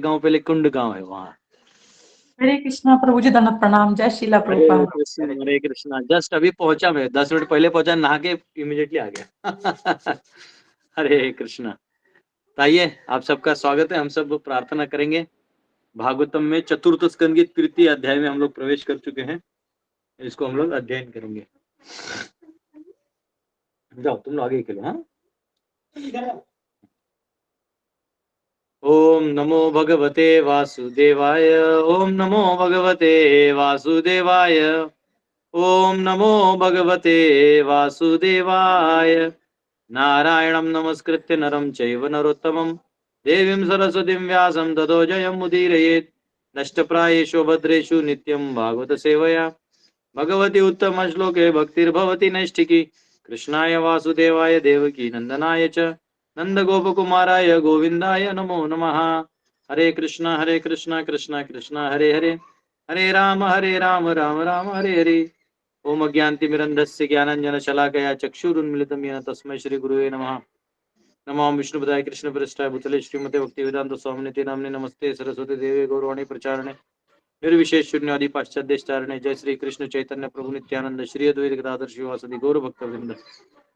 गांव पहले कुंड गांव है वहाँ। हरे कृष्णा प्रभु जी, दंडवत प्रणाम। जय शिला प्रभुपाद। हरे कृष्णा। जस्ट अभी पहुंचा, मैं 10 मिनट पहले पहुंचा, नहा के इमीडिएटली आ गया। हरे कृष्णा। तो आइए, आप सबका स्वागत है। हम सब प्रार्थना करेंगे। भागवतम में चतुर्थ स्कंद की तृतीय अध्याय में हम लोग प्रवेश कर चुके हैं। इसको हम लोग अध्ययन करेंगे। जाओ तुम लोग आगे खेलो। हाँ, ओम नमो भगवते वासुदेवाय। ओम नमो भगवते वासुदेवाय। ओम नमो भगवते वासुदेवाय। नारायणं नमस्कृत्य नरं चैव नरोत्तमं देवीं सरस्वतीं व्यासं ततो जयमुदीरयेत्। नष्टप्रायेषु भद्रेषु नित्यं भागवत सेवया भगवती उत्तम श्लोके भक्तिर्भवति नैष्ठिकी। कृष्णाय वासुदेवाय देवकी नंदनाय च नंदगोपकुमाराय गोविंदाय नमो नमः। हरे कृष्णा कृष्णा कृष्णा हरे हरे, हरे राम राम राम हरे हरे। ओम अज्ञानतिमिरन्धस्य ज्ञानाञ्जनशलाकया चक्षुरुन्मिलितं येन तस्मै श्रीगुरुवे नमः। नमो विष्णुपदाय कृष्णप्रेष्ठाय भूतले श्रीमते भक्तिवेदांत स्वामिनिते नाम्ने नमस्ते सरस्वती देवे गौरवाणी प्रचारणे निर्विशेष शून्यवादी पाश्चात्य जय श्री कृष्ण चैतन्य प्रभु नित्यानंद श्री अद्वैत गदाधर श्रीवासदि गौर भक्तवृंद।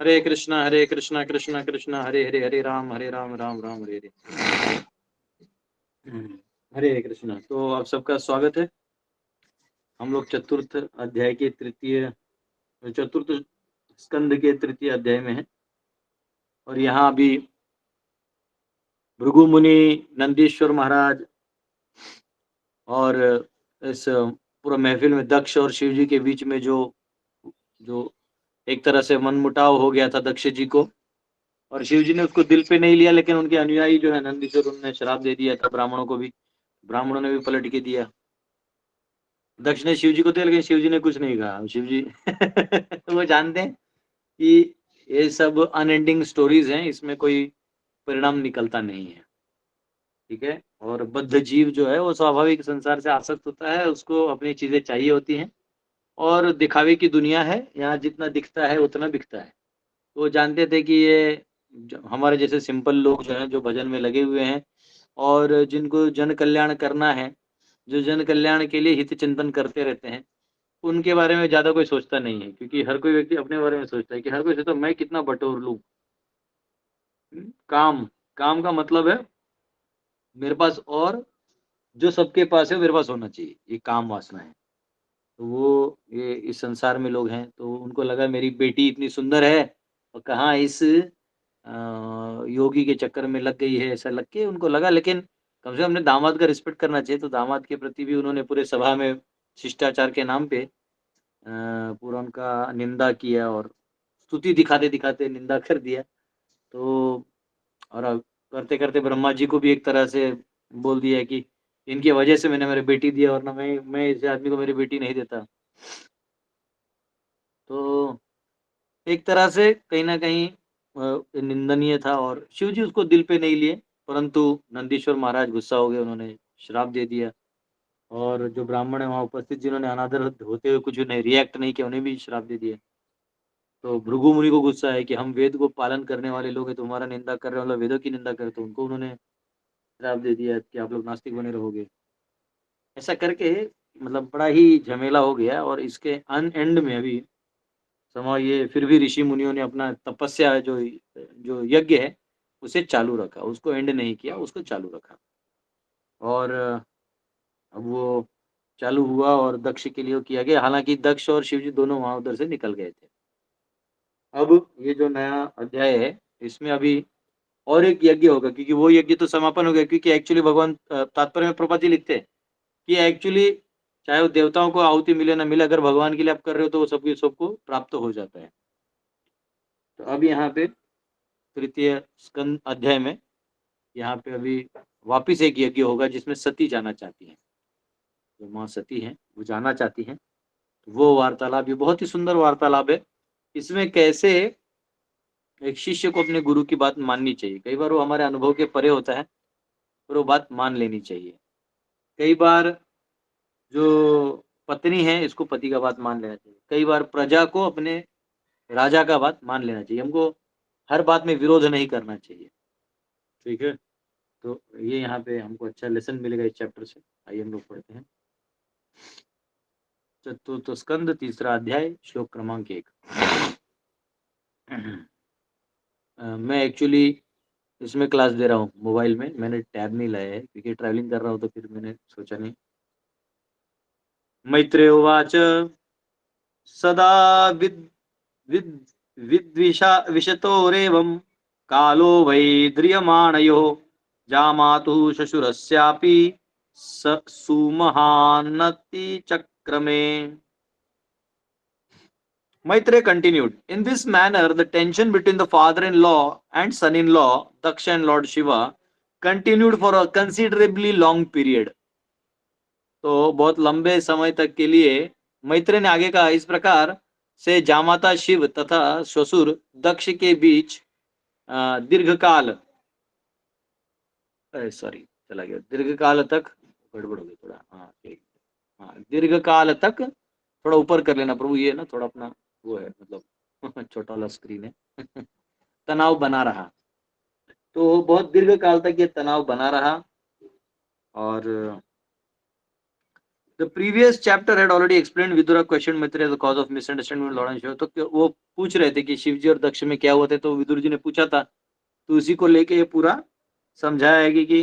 हरे कृष्णा कृष्णा कृष्णा हरे हरे, हरे राम राम राम हरे हरे। हरे कृष्णा। तो आप सबका स्वागत है। हम लोग चतुर्थ अध्याय के चतुर्थ स्कंद के तृतीय अध्याय में है। और यहाँ अभी भृगु मुनि, नंदीश्वर महाराज और इस पूरा महफिल में दक्ष और शिव जी के बीच में जो जो एक तरह से मनमुटाव हो गया था दक्ष जी को, और शिव जी ने उसको दिल पे नहीं लिया, लेकिन उनके अनुयायी जो है नंदीश्वर, उन्होंने श्राप दे दिया था ब्राह्मणों को भी। ब्राह्मणों ने भी पलट के दिया। दक्ष ने शिव जी को दिया, लेकिन शिव जी ने कुछ नहीं कहा। शिव जी वो जानते हैं कि ये सब अनएंडिंग स्टोरीज हैं, इसमें कोई परिणाम निकलता नहीं है। ठीक है। और बद्ध जीव जो है वो स्वाभाविक संसार से आसक्त होता है, उसको अपनी चीजें चाहिए होती हैं, और दिखावे की दुनिया है, यहाँ जितना दिखता है उतना बिकता है। तो वो जानते थे कि ये हमारे जैसे सिंपल लोग जो हैं, जो भजन में लगे हुए हैं और जिनको जन कल्याण करना है, जो जन कल्याण के लिए हित चिंतन करते रहते हैं, उनके बारे में ज्यादा कोई सोचता नहीं है। क्योंकि हर कोई व्यक्ति अपने बारे में सोचता है कि हर कोई सोचता है मैं कितना बटोर लूं। काम काम का मतलब है मेरे पास, और जो सबके पास है मेरे पास होना चाहिए, ये काम वासना है। तो वो ये इस संसार में लोग हैं, तो उनको लगा मेरी बेटी इतनी सुंदर है और कहाँ इस योगी के चक्कर में लग गई है, ऐसा लग के उनको लगा। लेकिन कम से कम अपने दामाद का रिस्पेक्ट करना चाहिए, तो दामाद के प्रति भी उन्होंने पूरे सभा में शिष्टाचार के नाम पे पूरा उनका निंदा किया, और स्तुति दिखाते दिखाते निंदा कर दिया। तो और अब करते करते ब्रह्मा जी को भी एक तरह से बोल दिया कि इनकी वजह से मैंने मेरी बेटी दिया, वरना मैं इस आदमी को मेरी बेटी नहीं देता। तो एक तरह से कहीं ना कहीं निंदनीय था, और शिव जी उसको दिल पे नहीं लिए। परंतु नंदीश्वर महाराज गुस्सा हो गए, उन्होंने श्राप दे दिया। और जो ब्राह्मण है वहाँ उपस्थित, जिन्होंने अनादर होते हुए कुछ नहीं रिएक्ट नहीं किया, उन्हें भी श्राप दे दिया। तो भृगु मुनि को गुस्सा है कि हम वेद को पालन करने वाले लोग हैं, तुम्हारा निंदा कर रहे हो, मतलब वेदों की निंदा करे, तो उनको उन्होंने श्राप दे दिया कि आप लोग नास्तिक बने रहोगे। ऐसा करके मतलब बड़ा ही झमेला हो गया। और इसके अन एंड में अभी समय ये फिर भी ऋषि मुनियों ने अपना तपस्या जो जो यज्ञ है उसे चालू रखा, उसको एंड नहीं किया, उसको चालू रखा। और अब वो चालू हुआ और दक्ष के लिए वो किया गया। हालांकि दक्ष और शिव जी दोनों वहां उधर से निकल गए थे। अब ये जो नया अध्याय है, इसमें अभी और एक यज्ञ होगा, क्योंकि वो यज्ञ तो समापन हो गया। क्योंकि एक्चुअली भगवान तात्पर्य में प्रभुपाद जी लिखते हैं कि एक्चुअली चाहे वो देवताओं को आहुति मिले ना मिले, अगर भगवान के लिए आप कर रहे हो तो वो सबको प्राप्त हो जाता है। तो अब यहाँ पे तृतीय स्कंद अध्याय में यहाँ पे अभी वापिस एक यज्ञ होगा, जिसमें सती जाना चाहती है। जो माँ सती हैं वो जाना चाहती हैं। वो वार्तालाप ये बहुत ही सुंदर वार्तालाप है। इसमें कैसे एक शिष्य को अपने गुरु की बात माननी चाहिए। कई बार वो हमारे अनुभव के परे होता है, पर वो बात मान लेनी चाहिए। कई बार जो पत्नी है, इसको पति का बात मान लेना चाहिए। कई बार प्रजा को अपने राजा का बात मान लेना चाहिए। हमको हर बात में विरोध नहीं करना चाहिए। ठीक है। तो ये यहाँ पे हमको अच्छा लेसन मिलेगा इस चैप्टर से। आइए हम लोग पढ़ते हैं। चतुर्थ स्कंद, तीसरा अध्याय, श्लोक क्रमांक 1। मैं एक्चुअली इसमें क्लास दे रहा हूँ मोबाइल में, मैंने टैब नहीं लाया है क्योंकि ट्रैवलिंग कर रहा हूँ, तो फिर मैंने सोचा नहीं। मैत्रेय उवाच सदा विद विद विषतोरेवं कालो वै द्रियमाणयोः जामातुः शशुरस्यापि स सुमहान्नति चक्रमे। Maitreya continued, in this manner, the tension between the father-in-law and son-in-law, Daksha and Lord Shiva, continued for a considerably long period. तो बहुत लंबे समय तक के लिए मैत्रेय ने आगे कहा, इस प्रकार से जामाता शिव तथा ससुर दक्ष के बीच दीर्घकाल सॉरी चला गया, दीर्घकाल तक गड़बड़ हो गई थोड़ा। हाँ ठीक, हाँ दीर्घकाल तक, थोड़ा ऊपर कर लेना प्रभु, ये ना थोड़ा अपना वो है, मतलब छोटा वाला स्क्रीन है। तनाव बना रहा, तो बहुत दीर्घ काल तक ये तनाव बना रहा। और the previous chapter had already explained Vidura question Maitreya the cause of misunderstanding with Lord and Shiva. तो वो पूछ रहे थे कि शिवजी और दक्ष में क्या हुआ था, तो विदुर जी ने पूछा था, तो उसी को लेके ये पूरा समझाया है कि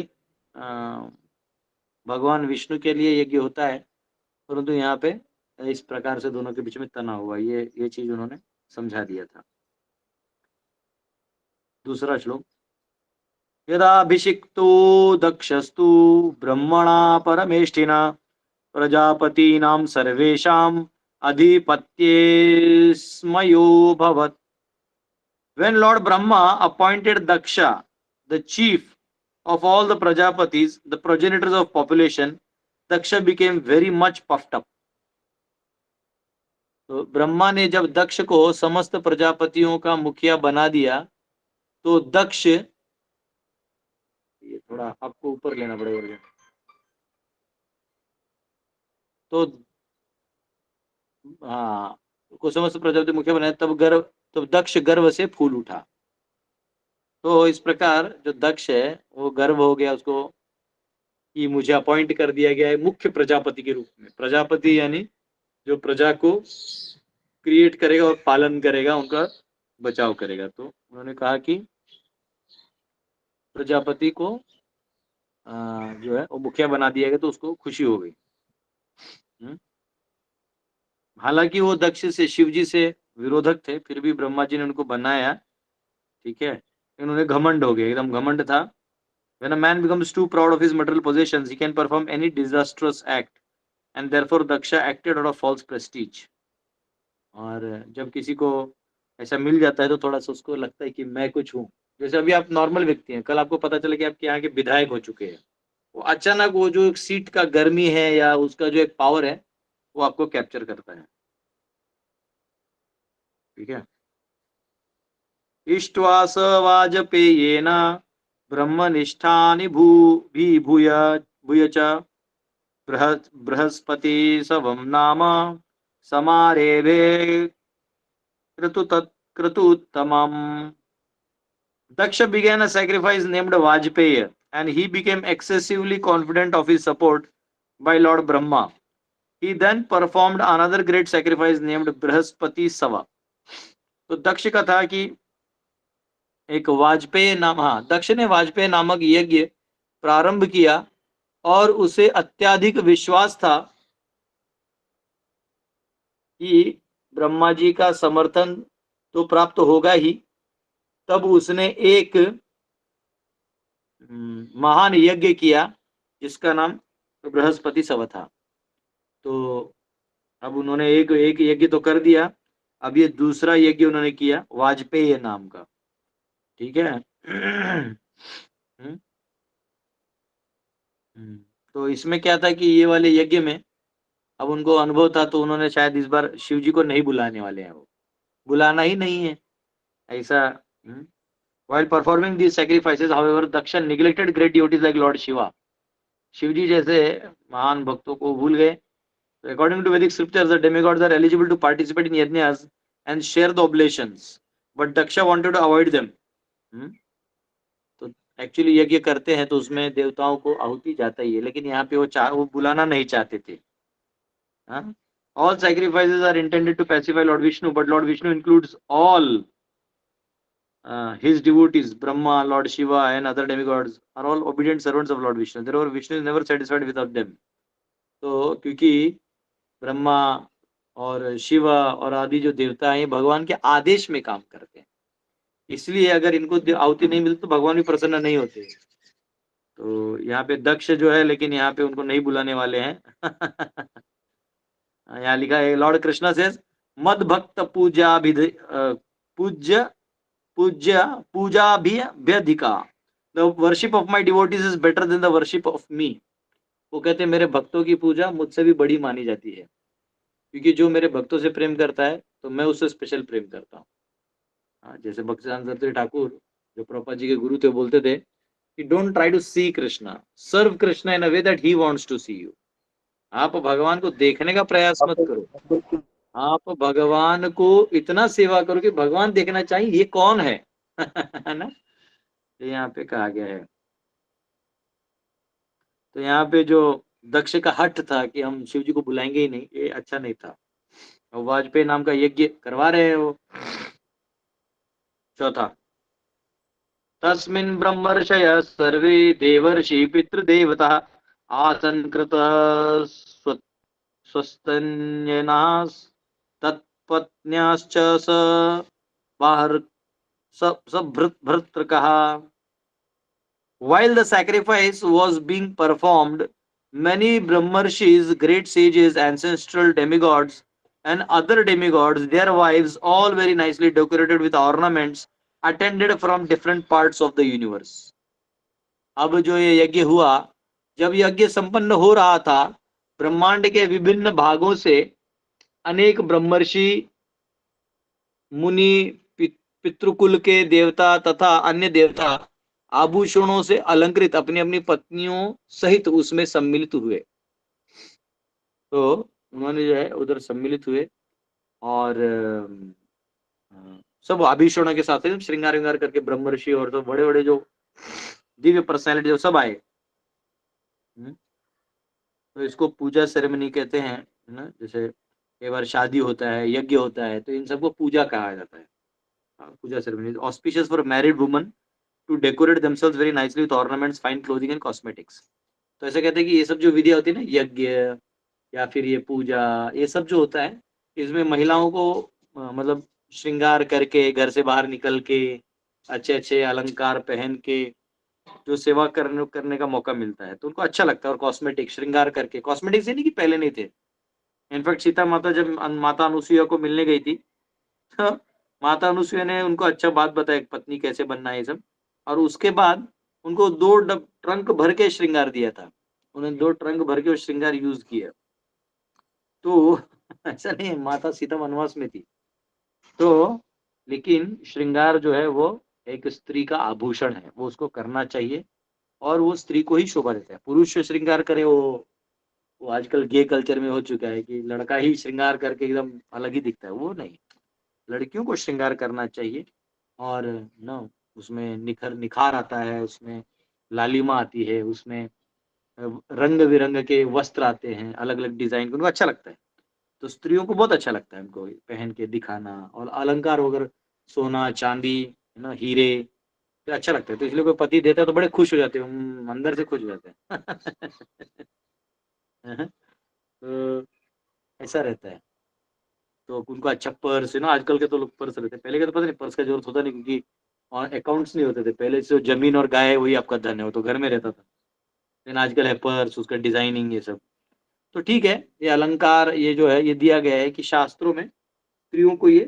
भगवान विष्णु के लिए यज्ञ होता है, परंतु यहाँ पे इस प्रकार से दोनों के बीच में तनाव हुआ, ये चीज उन्होंने समझा दिया था। दूसरा श्लोक, यदाभिषिक्तो दक्षस्तु ब्रह्मणा परमेष्ठिना प्रजापतीनां सर्वेषां अधिपत्येस्मयोऽभवत्। When Lord Brahma appointed Daksha, the chief of all the Prajapatis, the progenitors of population, Daksha became very much puffed up. तो ब्रह्मा ने जब दक्ष को समस्त प्रजापतियों का मुखिया बना दिया, तो दक्ष, ये थोड़ा आपको ऊपर लेना पड़ेगा, तो हाँ को समस्त प्रजापति मुखिया बनाया, तब दक्ष गर्व से फूल उठा। तो इस प्रकार जो दक्ष है वो गर्व हो गया उसको कि मुझे अपॉइंट कर दिया गया है मुख्य प्रजापति के रूप में। प्रजापति यानी जो प्रजा को क्रिएट करेगा और पालन करेगा, उनका बचाव करेगा। तो उन्होंने कहा कि प्रजापति को जो है वो मुखिया बना दिया गया, तो उसको खुशी हो गई। हालांकि वो दक्ष से, शिवजी से विरोधक थे, फिर भी ब्रह्मा जी ने उनको बनाया, ठीक है। उन्होंने घमंड हो गया, एकदम घमंड था। When a man becomes too proud of his material possessions, he can perform any disastrous act, and therefore Daksha acted out of false prestige. और जब किसी को ऐसा मिल जाता है तो थोड़ा सा उसको लगता है कि मैं कुछ हूँ। जैसे अभी आप नॉर्मल व्यक्ति हैं, कल आपको पता चला कि आपके यहाँ के विधायक हो चुके हैं, वो अचानक वो जो एक सीट का गर्मी है या उसका जो एक पावर है वो आपको कैप्चर करता है, ठीक है। इष्ट्वा स वाजपेयेन ब्रह्मनिष्ठानि भूय च बृहस्पति सवं नाम समारेभे क्रतुत्तमम्। Daksha began a sacrifice named Vajpeya, and he became excessively confident of his support by Lord Brahma. He then performed another great sacrifice named Brihaspati Sava. तो दक्ष का था कि एक वाजपेय नाम, हाँ दक्ष ने वाजपेय नामक यज्ञ प्रारंभ किया और उसे अत्यधिक विश्वास था कि ब्रह्मा जी का समर्थन तो प्राप्त होगा ही। तब उसने एक महान यज्ञ किया जिसका नाम बृहस्पति सव था। तो अब उन्होंने एक यज्ञ तो कर दिया, अब ये दूसरा यज्ञ उन्होंने किया वाजपेय नाम का, ठीक है। तो इसमें क्या था कि ये वाले यज्ञ में अब उनको अनुभव था, तो उन्होंने शायद इस बार शिव जी को नहीं बुलाने वाले हैं, वो बुलाना ही नहीं है ऐसा। While performing these sacrifices, however, Daksha neglected great devotees like Lord Shiva. Shiv जी जैसे महान भक्तों को भूल गए। According to Vedic scriptures, the demigods are eligible to participate in yajnas and share the oblations, but Daksha wanted to avoid them. तो actually यज्ञ करते हैं तो उसमें देवताओं को आहुति जाता ही है, लेकिन यहाँ पे वो बुलाना नहीं चाहते थे। हाँ, all sacrifices are intended to pacify Lord Vishnu, but Lord Vishnu includes all his devotees. Brahma, Lord Shiva, and other demigods are all obedient servants of Lord Vishnu. Therefore, Vishnu is never satisfied without them. तो क्योंकि ब्रह्मा और शिवा और आदि जो देवता हैं भगवान के आदेश में काम करते हैं, इसलिए अगर इनको आहुति नहीं मिलती तो भगवान भी प्रसन्न नहीं होते। तो यहाँ पे दक्ष जो है, लेकिन यहाँ पे उनको नहीं बुलाने वाले हैं। यहाँ लिखा है लॉर्ड कृष्णा सेज मद भक्त पूजा पूज्य पूज्य पूजा भी व्यधिका, the worship of my devotees is better than the worship of me. वो कहते हैं मेरे भक्तों की पूजा मुझसे भी बड़ी मानी जाती है, क्योंकि जो मेरे भक्तों से प्रेम करता है तो मैं उससे स्पेशल प्रेम करता हूँ। हाँ, जैसे भक्तिसिद्धांत सरस्वती ठाकुर जो प्रभुपाद जी के गुरु थे बोलते थे कि don't try to see Krishna, serve Krishna in a way that he wants to see you. आप भगवान को देखने का प्रयास मत करो, आप भगवान को इतना सेवा करो कि भगवान देखना चाहिए ये कौन है। है ना, ये यहाँ पे कहा गया है। तो यहाँ पे जो दक्ष का हठ था कि हम शिव जी को बुलाएंगे ही नहीं, ये अच्छा नहीं था। और वाजपेयी नाम का यज्ञ करवा रहे हैं वो। चौथा, तस्मिन् ब्रह्मर्षयः सर्वे देवर्षि पितृदेवता आसन् कृतः स्वस्तन्यनाः तत्पत्न्याश्च स बाहर भृत्रकः। While the sacrifice was being performed, many Brahmarshis, great sages, ancestral demigods, and other demigods, their wives, all very nicely decorated with ornaments, attended from different parts of the universe. अब जो ये यज्ञ हुआ, जब यज्ञ संपन्न हो रहा था, ब्रह्मांड के विभिन्न भागों से अनेक ब्रह्मर्षि, मुनि, पितृकुल के देवता तथा अन्य देवता आभूषणों से अलंकृत अपनी अपनी पत्नियों सहित उसमें सम्मिलित हुए। तो उन्होंने जो है उधर सम्मिलित हुए और सब आभूषणों के साथ श्रृंगार विंगार करके ब्रह्मर्षि और तो बड़े बड़े जो दिव्य पर्सनैलिटी जो सब आए। तो इसको पूजा सेरेमनी कहते हैं ना, जैसे कई बार शादी होता है, यज्ञ होता है, तो इन सबको पूजा कहा जाता है। Puja ceremony auspicious for married woman to decorate themselves very nicely with ornaments, fine clothing and cosmetics. तो ऐसे कहते हैं कि ये सब जो विधियां होती है ना, यज्ञ या फिर ये पूजा, ये सब जो होता है इसमें महिलाओं को मतलब श्रृंगार करके घर से बाहर निकल के अच्छे अच्छे अलंकार पहन के जो सेवा करने का मौका मिलता है, तो उनको अच्छा लगता है। और कॉस्मेटिक श्रृंगार करके, कॉस्मेटिक्स ये नहीं कि पहले नहीं थे। इनफैक्ट सीता माता जब माता अनुसुईया को मिलने गई थी, तो माता अनुसुईया ने उनको अच्छा बात बताया पत्नी कैसे बनना है ये सब, और उसके बाद उनको 2 ट्रंक भर के श्रृंगार दिया था। उन्होंने 2 ट्रंक भर के वो श्रृंगार यूज किया। तो ऐसा नहीं है, माता सीता वनवास में थी तो, लेकिन श्रृंगार जो है वो एक स्त्री का आभूषण है, वो उसको करना चाहिए और वो स्त्री को ही शोभा देता है। पुरुष श्रृंगार करे वो आजकल गे कल्चर में हो चुका है कि लड़का ही श्रृंगार करके एकदम अलग ही दिखता है, वो नहीं, लड़कियों को श्रृंगार करना चाहिए। और ना उसमें निखार आता है, उसमें लालिमा आती है, उसमें रंग बिरंग के वस्त्र आते हैं अलग अलग डिजाइन के, उनको अच्छा लगता है। तो स्त्रियों को बहुत अच्छा लगता है उनको पहन के दिखाना, और अलंकार वगैरह सोना चांदी है ना, हीरे, तो अच्छा लगता है। तो इसलिए कोई पति देता है तो बड़े खुश हो जाते हैं, अंदर से खुश हो जाते हैं। तो ऐसा रहता है। तो उनको अच्छा पर्स है ना, आजकल के तो लोग पर्स रहते हैं, पहले के तो पता नहीं पर्स का जरूरत होता नहीं, क्योंकि और अकाउंट्स नहीं होते थे पहले से। जमीन और गाय वही आपका धन है, वो तो घर में रहता था। लेकिन आजकल है पर्स, उसका डिजाइनिंग ये सब। तो ठीक है, ये अलंकार ये जो है ये दिया गया है कि शास्त्रों में स्त्रियों को ये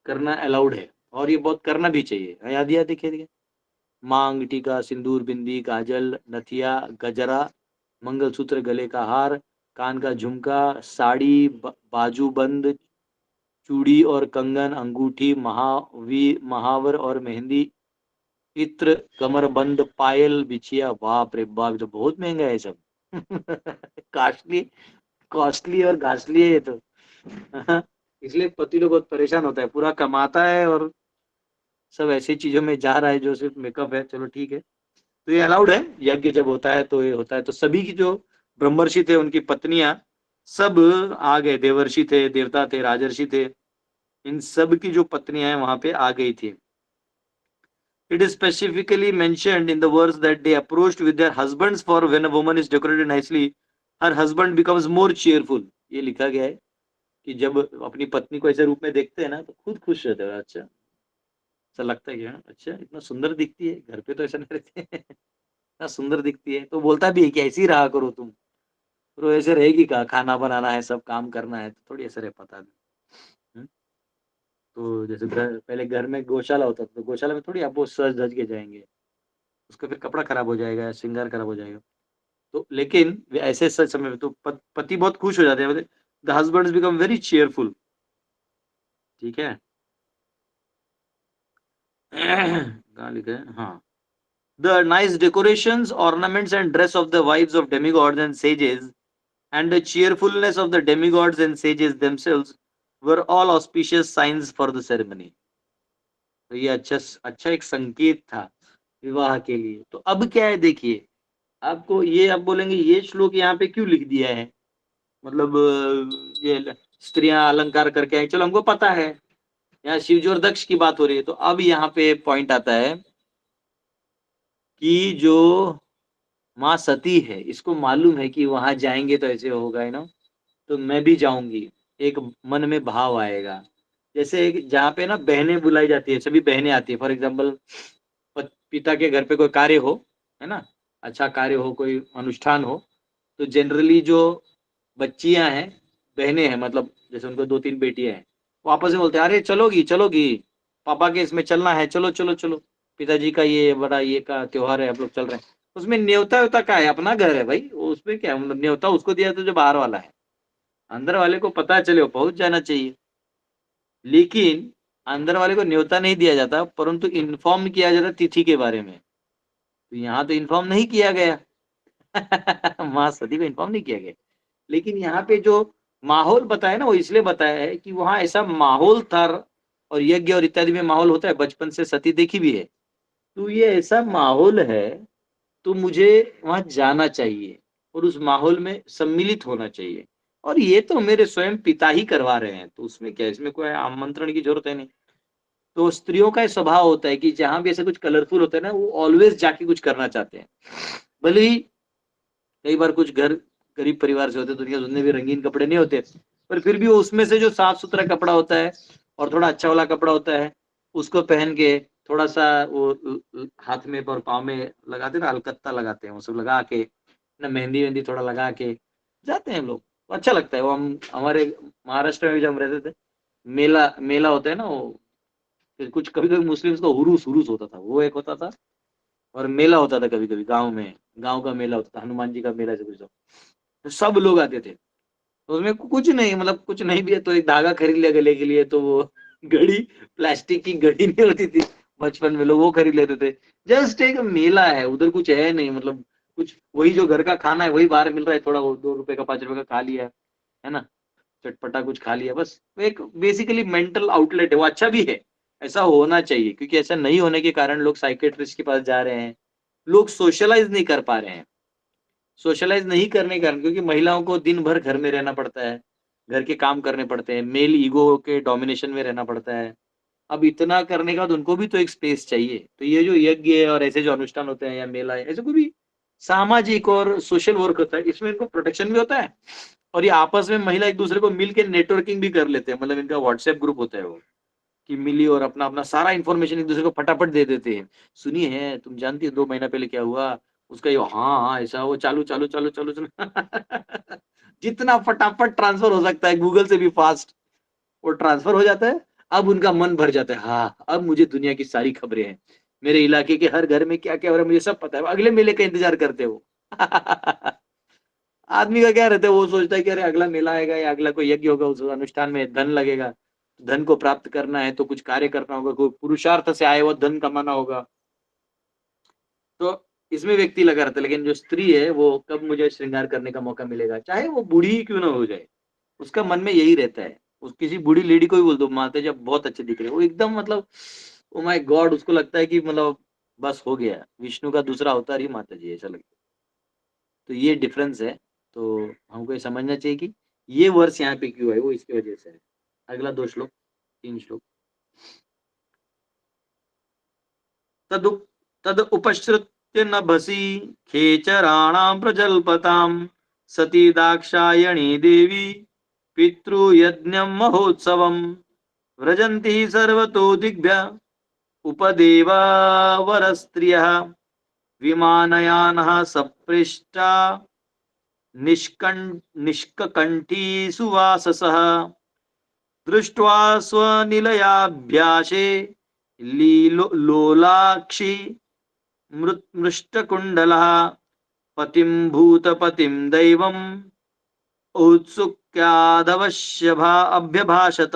करना अलाउड है, और ये बहुत करना भी चाहिए। याद दिया, देखिए मांग टीका, सिंदूर, बिंदी, काजल, नथिया, गजरा, मंगलसूत्र, गले का हार, कान का झुमका, साड़ी, बाजूबंद, चूड़ी और कंगन, अंगूठी, महावर और मेहंदी, इत्र, कमरबंद, पायल, बिछिया, बाप रे बाप, तो बहुत महंगा है सब। कॉस्टली कॉस्टली और घासली है ये तो। इसलिए पति लोग बहुत परेशान होता है, पूरा कमाता है और सब ऐसी चीजों में जा रहा है जो सिर्फ मेकअप है। चलो ठीक है, तो ये अलाउड है, यज्ञ जब होता है तो ये होता है। तो सभी की जो ब्रह्मर्षि थे उनकी पत्नियां सब आ गए, देवर्षि थे, देवता थे, राजर्षि थे, इन सब की जो पत्नियां हैं वहां पे आ गई थी। It is specifically mentioned in the verse that they approached with their husbands, for when a woman is decorated nicely, her husband becomes more cheerful. ये लिखा गया है कि जब अपनी पत्नी को ऐसे रूप में देखते हैं ना तो खुद खुश रहते हैं। अच्छा, ऐसा लगता है कि हाँ, अच्छा इतना सुंदर दिखती है, घर पे तो ऐसा नहीं रहते हैं। इतना सुंदर दिखती है, तो बोलता भी है कि ऐसी रहा करो तुम। तो ऐसे रहेगी कहाँ, खाना बनाना है, सब काम करना है, तो थोड़ी ऐसे रह पाता है। हम्म? तो जैसे पहले घर में गौशाला होता था, तो गौशाला में थोड़ी आप वो सज धज के जाएंगे, उसका फिर कपड़ा खराब हो जाएगा, श्रृंगार खराब हो जाएगा। तो लेकिन वे ऐसे समय में तो पति बहुत खुश हो जाते हैं, the husbands become very cheerful. ठीक है। कहाँ लिखा है, हाँ, the nice decorations, ornaments and dress of the wives of demigods and sages and the cheerfulness of the demigods and sages themselves were all auspicious signs for the ceremony. तो ये अच्छा एक संकेत था विवाह के लिए। तो अब क्या है देखिए, आपको ये आप बोलेंगे ये श्लोक यहाँ पे क्यों लिख दिया है, मतलब ये स्त्रियां अलंकार करके आई, चलो हमको पता है, यहाँ शिवजी और दक्ष की बात हो रही है। तो अब यहाँ पे पॉइंट आता है कि जो माँ सती है, इसको मालूम है कि वहां जाएंगे तो ऐसे होगा, है ना, तो मैं भी जाऊंगी। एक मन में भाव आएगा, जैसे जहाँ पे ना बहनें बुलाई जाती है, सभी बहनें आती है, फॉर एग्जाम्पल पिता के घर पे कोई कार्य हो, है ना, अच्छा कार्य हो, कोई अनुष्ठान हो, तो जनरली जो बच्चियां हैं, बहनें हैं, मतलब जैसे उनको 2-3 बेटियां हैं, वो आपस में बोलते हैं, अरे चलोगी चलोगी, पापा के इसमें चलना है, चलो चलो चलो, पिताजी का ये बड़ा ये का त्योहार है, आप लोग चल रहे हैं। उसमें न्योता व्योता का है, अपना घर है भाई, उसमें क्या है, मतलब न्योता उसको दिया तो जो बाहर वाला है, अंदर वाले को पता चले वो पहुंच जाना चाहिए। लेकिन अंदर वाले को न्योता नहीं दिया जाता, परंतु इन्फॉर्म किया जाता तिथि के बारे में। तो यहाँ तो इन्फॉर्म नहीं किया गया। माँ सती को इन्फॉर्म नहीं किया गया। लेकिन यहाँ पे जो माहौल बताया ना, वो इसलिए बताया है कि वहां ऐसा माहौल था, और यज्ञ और इत्यादि में माहौल होता है, बचपन से सती देखी भी है। तो ये ऐसा माहौल है, तो मुझे वहां जाना चाहिए और उस माहौल में सम्मिलित होना चाहिए। और ये तो मेरे स्वयं पिता ही करवा रहे हैं, तो उसमें क्या है, इसमें कोई आमंत्रण की जरूरत है नहीं। तो स्त्रियों का स्वभाव होता है कि जहां भी ऐसा कुछ कलरफुल होता है ना, वो ऑलवेज जाके कुछ करना चाहते हैं। भले ही कई बार कुछ घर गरीब परिवार से होते हैं, दुनिया उतने भी रंगीन कपड़े नहीं होते, पर फिर भी वो उसमें से जो साफ सुथरा कपड़ा होता है और थोड़ा अच्छा वाला कपड़ा होता है, उसको पहन के थोड़ा सा वो हाथ में और पाँव में लगाते हैं ना, अलकत्ता लगाते हैं, वो सब लगा के ना, मेहंदी वेहंदी थोड़ा लगा के जाते हैं लोग, तो अच्छा लगता है वो। हम हमारे महाराष्ट्र में भी जब हम रहते थे, मेला मेला होता है ना वो, फिर कुछ कभी कभी मुस्लिम्स का हुरूस हुरूस होता था, वो एक होता था, और मेला होता था कभी कभी गाँव में, गाँव का मेला होता था, हनुमान जी का मेला से कुछ, तो सब लोग आते थे। तो उसमें कुछ नहीं, मतलब कुछ नहीं भी है तो एक धागा खरीद लिया गले के लिए, तो वो घड़ी, प्लास्टिक की घड़ी नहीं होती थी, बचपन में लोग वो खरीद लेते थे। जस्ट एक मेला है, उधर कुछ है नहीं, मतलब कुछ वही जो घर का खाना है वही बाहर मिल रहा है, थोड़ा वो 2 रुपए का 5 रुपए का खा लिया, है ना, चटपटा कुछ खा लिया, बस वो एक बेसिकली मेंटल आउटलेट है, वो अच्छा भी है, ऐसा होना चाहिए, क्योंकि ऐसा नहीं होने के कारण लोग साइकेट्रिस्ट के पास जा रहे हैं, लोग सोशलाइज नहीं कर पा रहे हैं। सोशलाइज नहीं करने के कारण, क्योंकि महिलाओं को दिन भर घर में रहना पड़ता है, घर के काम करने पड़ते हैं, मेल ईगो के डोमिनेशन में रहना पड़ता है। अब इतना करने के बाद उनको भी तो एक स्पेस चाहिए। तो ये जो यज्ञ है और ऐसे जो अनुष्ठान होते हैं या मेला है, ऐसे कोई भी सामाजिक और सोशल वर्क होता है, इसमें इनको प्रोटेक्शन भी होता है, और ये आपस में महिला एक दूसरे को मिल के नेटवर्किंग भी कर लेते हैं, मतलब इनका व्हाट्सएप ग्रुप होता है वो, कि मिली और अपना अपना सारा इन्फॉर्मेशन एक दूसरे को फटाफट दे देते हैं। सुनिए है, तुम जानती हो 2 महीना पहले क्या हुआ, उसका ये, हाँ हाँ ऐसा, वो चालू चालू चालू चालू चालू। जितना फटाफट ट्रांसफर हो सकता है, गूगल से भी फास्ट वो ट्रांसफर हो जाता है। अब उनका मन भर जाता है, हाँ अब मुझे दुनिया की सारी खबरें हैं, मेरे इलाके के हर घर में क्या क्या हो रहा है मुझे सब पता है, अगले मेले का इंतजार करते हो। आदमी का क्या रहता है, वो सोचता है कि अरे अगला मेला आएगा या अगला कोई यज्ञ होगा, उस अनुष्ठान में धन लगेगा, धन को प्राप्त करना है तो कुछ कार्य करना होगा, कोई पुरुषार्थ से आए हुआ धन कमाना होगा, तो इसमें व्यक्ति लगा रहता है। लेकिन जो स्त्री है, वो कब मुझे श्रृंगार करने का मौका मिलेगा, चाहे वो बूढ़ी ही क्यों ना हो जाए, उसका मन में यही रहता है। उस किसी बूढ़ी लेडी को भी बोल दो, माते जब बहुत अच्छे दिख रहे हो, वो एकदम मतलब ओ माय गॉड, उसको लगता है कि मतलब बस हो गया, विष्णु का दूसरा अवतार ही माता जी है, ऐसा लगता है। तो ये डिफरेंस है। तो हमको ये समझना चाहिए कि ये वर्ष यहाँ पे क्यों है, वो इसकी वजह से है। अगला 2 श्लोक, 3 श्लोक। तदु तदुपसृत्य नभसि खेचराणां प्रजल्पतां सती दाक्षायणी देवी पितृयज्ञं महोत्सवम् व्रजन्ति सर्वतो दिग्भ्य उपदेवावरस्त्रियः विमानयानः सपृष्टा निष्ककण्ठी सुवाससः दृष्ट्वा स्वनिलयाभ्यासे लोलाक्षि मृष्टकुण्डलः पतिं भूतपतिं दैवम् औत्सुक्यादवश्यभा अभ्यभाषत।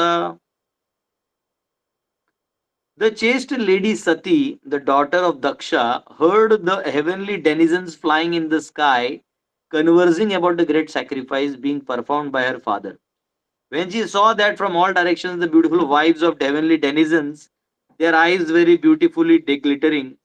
The chaste lady Sati, the daughter of Daksha, heard the heavenly denizens flying in the sky conversing about the great sacrifice being performed by her father. When she saw that from all directions the beautiful wives of heavenly denizens, their eyes very beautifully glittering,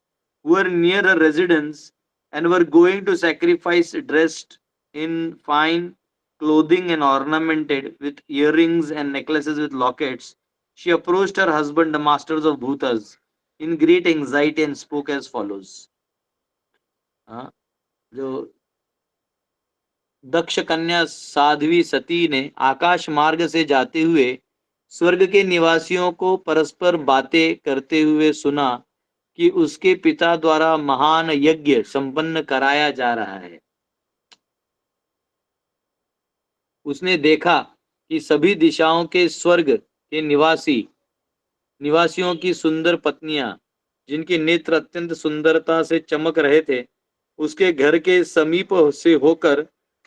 were near her residence and were going to sacrifice dressed in fine clothing and ornamented with earrings and necklaces with lockets, she approached her husband, the masters of Bhutas, in great anxiety and spoke as follows. हाँ, जो दक्ष कन्या साध्वी सती ने आकाश मार्ग से जाते हुए स्वर्ग के निवासियों को परस्पर बातें करते हुए सुना कि उसके पिता द्वारा महान यज्ञ संपन्न कराया जा रहा है। उसने देखा कि सभी दिशाओं के स्वर्ग के निवासियों की सुंदर पत्नियां, जिनके नेत्र अत्यंत सुंदरता से चमक रहे थे, उसके घर के समीप से होकर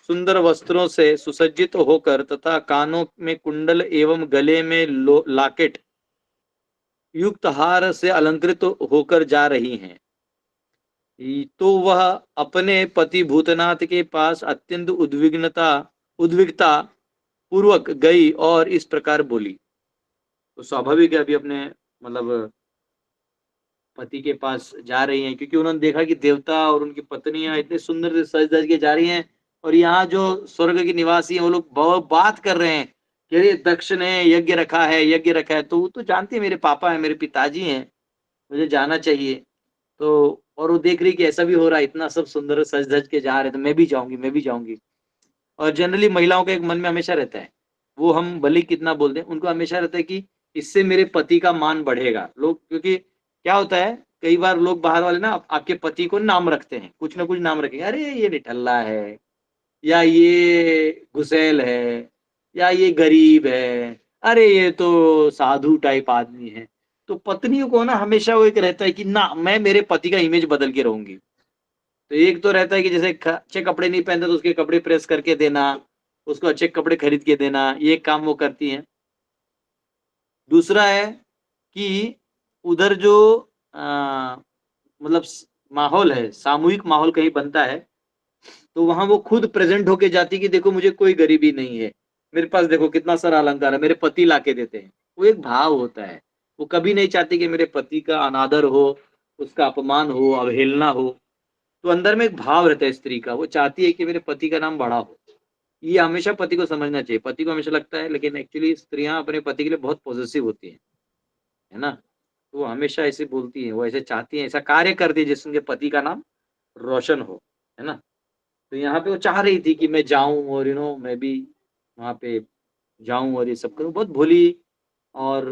सुंदर वस्त्रों से सुसज्जित होकर तथा कानों में कुंडल एवं गले में लाकेट युक्त हार से अलंकृत होकर जा रही हैं। तो वह अपने पति भूतनाथ के पास अत्यंत उद्विग्नता पूर्वक गई और इस प्रकार बोली। तो स्वाभाविक है, अभी अपने मतलब पति के पास जा रही हैं, क्योंकि उन्होंने देखा कि देवता और उनकी पत्नियां इतने सुंदर से सज धज के जा रही हैं, और यहाँ जो स्वर्ग के निवासी हैं वो लोग बात कर रहे हैं कि अरे दक्ष ने यज्ञ रखा है, यज्ञ रखा है। तो वो तो जानती है मेरे पापा है, मेरे पिताजी हैं, मुझे जाना चाहिए। तो और वो देख रही कि ऐसा भी हो रहा है, इतना सब सुंदर सज धज के जा रहे, तो मैं भी जाऊंगी, मैं भी जाऊंगी। और जनरली महिलाओं के एक मन में हमेशा रहता है, वो हम भले ही कितना बोल दें, उनको हमेशा रहता है कि इससे मेरे पति का मान बढ़ेगा। लोग, क्योंकि क्या होता है, कई बार लोग बाहर वाले ना आपके पति को नाम रखते हैं, कुछ ना कुछ नाम रखेंगे, अरे ये निठल्ला है, या ये गुसैल है, या ये गरीब है, अरे ये तो साधु टाइप आदमी है। तो पत्नियों को ना हमेशा वो एक रहता है कि ना, मैं मेरे पति का इमेज बदल के रहूंगी। तो एक तो रहता है कि जैसे अच्छे कपड़े नहीं पहनते तो उसके कपड़े प्रेस करके देना, उसको अच्छे कपड़े खरीद के देना, ये काम वो करती हैं। दूसरा है कि उधर जो मतलब माहौल है, सामूहिक माहौल कहीं बनता है, तो वहां वो खुद प्रेजेंट होके जाती कि देखो मुझे कोई गरीबी नहीं है, मेरे पास देखो कितना सारा अलंकार है, मेरे पति लाके देते हैं। वो एक भाव होता है, वो कभी नहीं चाहती कि मेरे पति का अनादर हो, उसका अपमान हो, अवहेलना हो। तो अंदर में एक भाव रहता है स्त्री का, वो चाहती है कि मेरे पति का नाम बड़ा हो। ये हमेशा पति को समझना चाहिए। पति को हमेशा लगता है, लेकिन एक्चुअली स्त्रियां अपने पति के लिए बहुत पॉजिटिव होती हैं, है ना। तो वो हमेशा ऐसे बोलती है, वो ऐसे चाहती है, ऐसा कार्य करती है जिससे उनके पति का नाम रोशन हो, है ना। तो यहाँ पे वो चाह रही थी कि मैं जाऊं और मैं भी वहां पे जाऊं और ये सब करूं। बहुत भोली और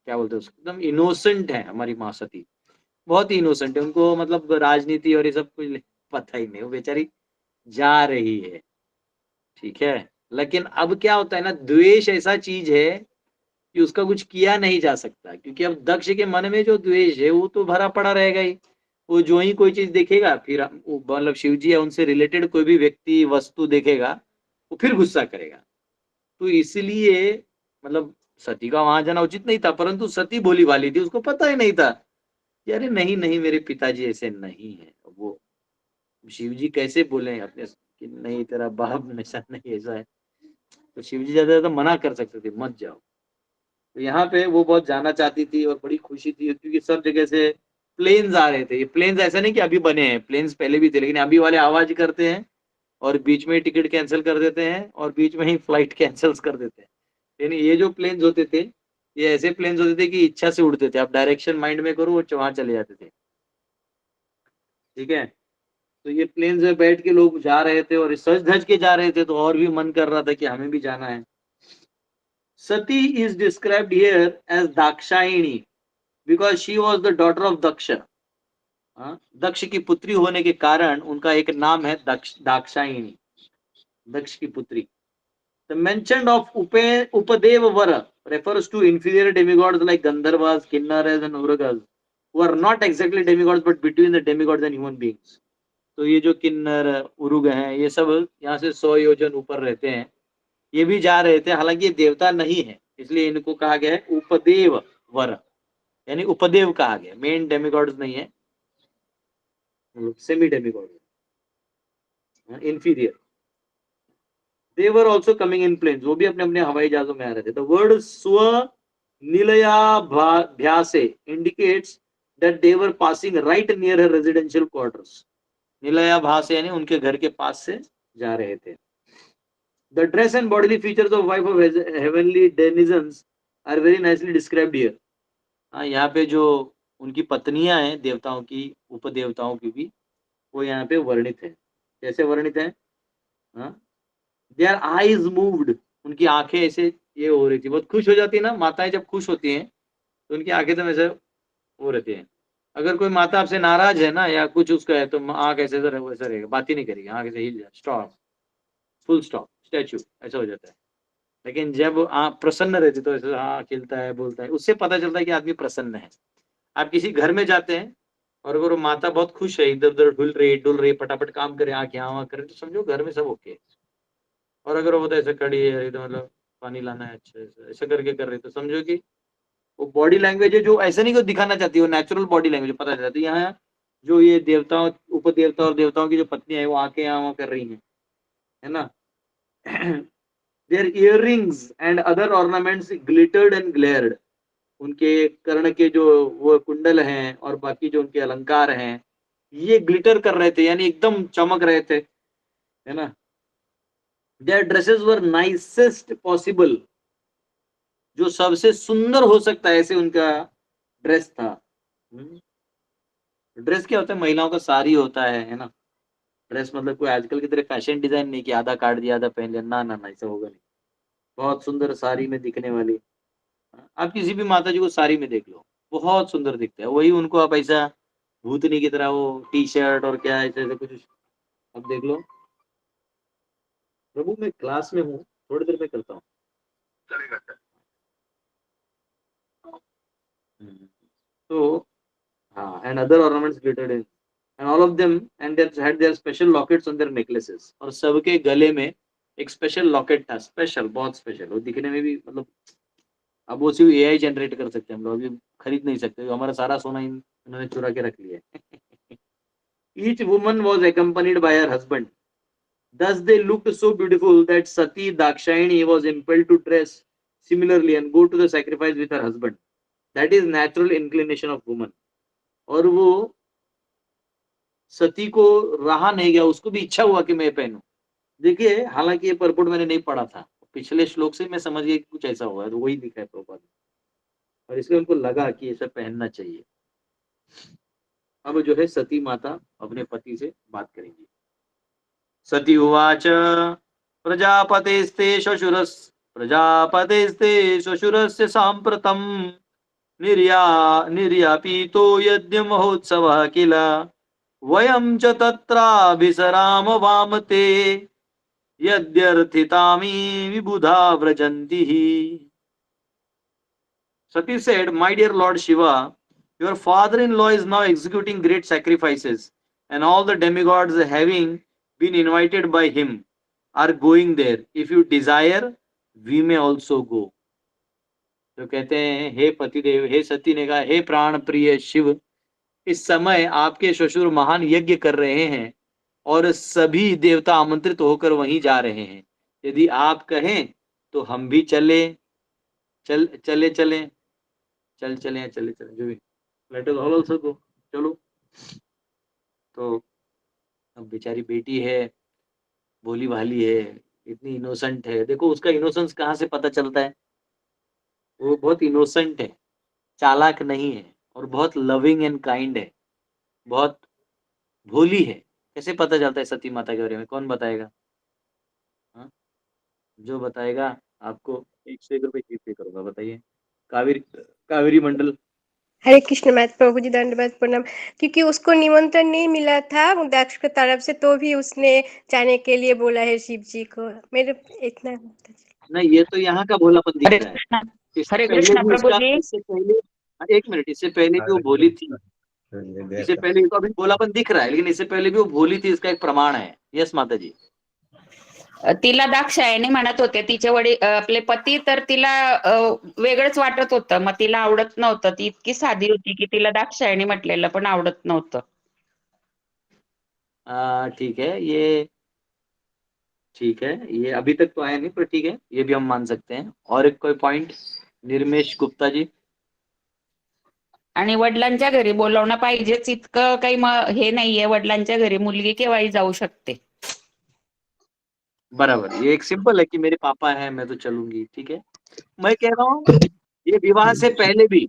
क्या बोलते हैं उसको, एकदम इनोसेंट है हमारी माँ सती, बहुत ही इनोसेंट है। उनको मतलब राजनीति और ये सब कुछ पता ही नहीं, वो बेचारी जा रही है, ठीक है। लेकिन अब क्या होता है ना, द्वेष ऐसा चीज है कि उसका कुछ किया नहीं जा सकता, क्योंकि अब दक्ष के मन में जो द्वेष है वो तो भरा पड़ा रहेगा ही। वो जो ही कोई चीज देखेगा, फिर मतलब शिव जी है उनसे रिलेटेड कोई भी व्यक्ति वस्तु देखेगा, वो फिर गुस्सा करेगा। तो इसलिए मतलब सती का वहां जाना उचित नहीं था, परंतु सती भोली भाली थी, उसको पता ही नहीं था कि अरे नहीं नहीं, मेरे पिताजी ऐसे नहीं है। वो शिव जी कैसे बोले अपने कि नहीं तेरा बाप ऐसा नहीं, ऐसा है। तो शिव जी ज्यादा ज्यादा मना कर सकते थे, मत जाओ। तो यहाँ पे वो बहुत जाना चाहती थी और बड़ी खुशी थी, क्योंकि सब जगह से प्लेन्स आ रहे थे। ये प्लेन्स ऐसा नहीं कि अभी बने हैं, प्लेन्स पहले भी थे, लेकिन अभी वाले आवाज करते हैं और बीच में टिकट कैंसिल कर देते हैं और बीच में ही फ्लाइट कैंसिल कर देते हैं। यानी ये जो प्लेन्स होते थे, ये ऐसे प्लेन्स होते थे कि इच्छा से उड़ते थे। आप डायरेक्शन माइंड में करो, वो वहां चले जाते थे। ठीक है, तो ये प्लेन्स में बैठ के लोग जा रहे थे और सज धज के जा रहे थे, तो और भी मन कर रहा था कि हमें भी जाना है। Sati is described here as Dakshayani because she was the daughter of Daksha. Daksha की पुत्री होने के कारण उनका एक नाम है दाक्षायणी, दक्ष की पुत्री। द मेंशन ऑफ उपदेव वर refers to inferior demigods like Gandharvas, Kinnaras and Urugas, who are not exactly demigods but between the demigods and human beings. तो ये जो किन्नर उरुग हैं, ये सब यहाँ से 100 योजन ऊपर रहते हैं। ये भी जा रहे थे, हालांकि ये देवता नहीं है, इसलिए इनको कहा गया है उपदेव वर, यानी उपदेव कहा गया। मेन डेमिगॉड्स नहीं है, semi demigod, inferior. They were also coming in planes, वो भी अपने अपने हवाई जहाजों में आ रहे थे। The word स्व निलयाभ्यासे indicates that they were passing right near her residential quarters. निलयाभास यानी उनके घर के पास से जा रहे थे। The dress and bodily features of wife of heavenly denizens are very nicely described here. हाँ, यहाँ पे जो उनकी पत्नियां हैं देवताओं की, उपदेवताओं की भी, वो यहाँ पे वर्णित है। कैसे वर्णित है? हाँ, देयर आईज मूव्ड, उनकी आंखें ऐसे ये हो रही थी। बहुत खुश हो जाती है ना माताएं, जब खुश होती हैं तो उनकी आंखें तो ऐसे हो रहती हैं। अगर कोई माता आपसे नाराज है ना या कुछ उसका है, तो आंख ऐसे वैसा रहेगा, बात ही नहीं करेगी, आंख ऐसे हिल जाए, स्टॉप, फुल स्टॉप, स्टैचू, ऐसा हो जाता है। लेकिन जब आप प्रसन्न रहती तो ऐसे हाँ खिलता है, बोलता है, उससे पता चलता है कि आदमी प्रसन्न है। आप किसी घर में जाते हैं और अगर वो माता बहुत खुश है, इधर उधर डुल रही, फटाफट काम करे, आंख यहाँ करे, तो समझो घर में सब ओके। और अगर वो ऐसे खड़ी है तो मतलब पानी लाना है, अच्छे से ऐसा करके कर रही, तो समझो कि वो बॉडी लैंग्वेज है जो ऐसा नहीं को दिखाना चाहती, वो नेचुरल बॉडी लैंग्वेज पता चलती है। यहाँ जो ये देवताओं, उपदेवता और देवताओं की जो पत्नी है, वो आके यहाँ कर रही है ना। Their earrings and other ornaments glittered and glared, उनके कर्ण के जो वो कुंडल हैं और बाकी जो उनके अलंकार हैं, ये ग्लिटर कर रहे थे, यानी एकदम चमक रहे थे, है ना। Their dresses were nicest possible, जो सबसे सुंदर हो सकता है ऐसे उनका ड्रेस था। ड्रेस क्या होता है? महिलाओं का साड़ी होता है ना। ड्रेस मतलब कोई आजकल की तरह फैशन डिजाइन नहीं कि आधा काट दिया आधा पहन लिया, ना ना ना, ऐसा होगा नहीं। बहुत सुंदर साड़ी में दिखने वाली। आप किसी भी माता जी को साड़ी में देख लो, बहुत सुंदर दिखता है। वही उनको आप ऐसा भूतनी की तरह वो टी शर्ट और क्या ऐसे ऐसे कुछ, अब देख लो। प्रभु मैं क्लास में हूँ, थोड़ी देर में करता हूँ। तो हाँ, and other ornaments glittered in, and all of them and they had their special lockets on their necklaces, और सबके गले में एक स्पेशल लॉकेट था, स्पेशल, बहुत स्पेशल, वो दिखने में भी मतलब, अब वो सिर्फ एआई जनरेट कर सकते हैं हम लोग, अभी खरीद नहीं सकते, हमारा सारा सोना इन्होंने चुरा के रख लिया है। Each woman was accompanied by her husband. Thus they looked so beautiful that Sati Dakshayani was impelled to dress similarly and go to the sacrifice with her husband. That is natural inclination of woman. और वो सती को रहा नहीं गया, उसको भी इच्छा हुआ कि मैं पहनूं। देखिए, हालांकि ये परपुट मैंने नहीं पढ़ा था, पिछले श्लोक से मैं समझ गया कि कुछ ऐसा हुआ है, तो वही लिखा है प्रभुपाद ने, और इसलिए उनको लगा कि ये सब पहनना चाहिए। अब जो है सती माता अपने पति से बात करेंगी। सती उवाच प्रजापतेस्ते श्वशुरस् प्रजापतेस्ते श्वशुरस्य साम्प्रतं निर्यापितो यज्ञ महोत्सवः किल वयं च तत्राभिसराम वामते यद्यर्थितामी विबुधा व्रजन्ति। Sati said, my dear Lord Shiva, your father-in-law is now executing great sacrifices, and all the demigods having been invited by him are going there. If you desire, we may also go. तो कहते हैं, हे पतिदेव, हे सती ने कहा, हे प्राण प्रिय शिव, इस समय आपके ससुर महान यज्ञ कर रहे हैं और सभी देवता आमंत्रित होकर वहीं जा रहे हैं। यदि आप कहें तो हम भी चले चले चले जो भी, let us all also go. चलो, तो अब बेचारी बेटी है, भोली भाली है, इतनी इनोसेंट है। देखो उसका इनोसेंस कहाँ से पता चलता है, वो बहुत इनोसेंट है, चालाक नहीं है और बहुत लविंग एंड काइंड है, बहुत भोली है। कैसे पता चलता है सती माता के बारे में, कौन बताएगा? हाँ, जो बताएगा आपको 1 से 1 रुपए जीप पे करूंगा, बताइए। कावेरी, कावेरी मंडल। हरे कृष्ण महाराज, प्रभु जी दंडवत प्रणाम। क्योंकि उसको निमंत्रण नहीं मिला था दक्ष की तरफ से, तो भी उसने जाने के लिए बोला है शिव जी को। मेरे इतना नहीं, ये तो यहाँ का भोलापन दिख हरे रहा है। कृष्णा। इससे हरे पहले कृष्णा भी प्रभु उसका, जी। इससे पहले, एक मिनट, इससे पहले भी वो भोली थी। इससे पहले तो अभी भोलापन दिख रहा है, लेकिन इससे पहले भी वो भोली थी, इसका एक प्रमाण है। यस माता जी। तिला दाक्षायणी म्हणत होते, तिचे वडील आपले पती, तर तिला वेगळंच वाटत होतं, मग तिला आवडत नव्हतं. ती इतकी साधी होती की तिला दाक्षायणी म्हटलेलं पण आवडत नव्हतं. ठीक है, ये ठीक है, ये अभी तक तो आया नहीं, पर ठीक है, ये भी हम मान सकते हैं। और एक कोई पॉइंट, निर्मेश गुप्ता जी। आणि वडिलांच्या घरी बोलवणं पाहिजेच इतकं काही हे नाहीये. वडिलांच्या घरी मुलगी केव्हाही जाऊ शकते. बराबर, ये एक सिंपल है कि मेरे पापा है, मैं तो चलूंगी, ठीक है। मैं कह रहा हूँ, ये विवाह से पहले भी,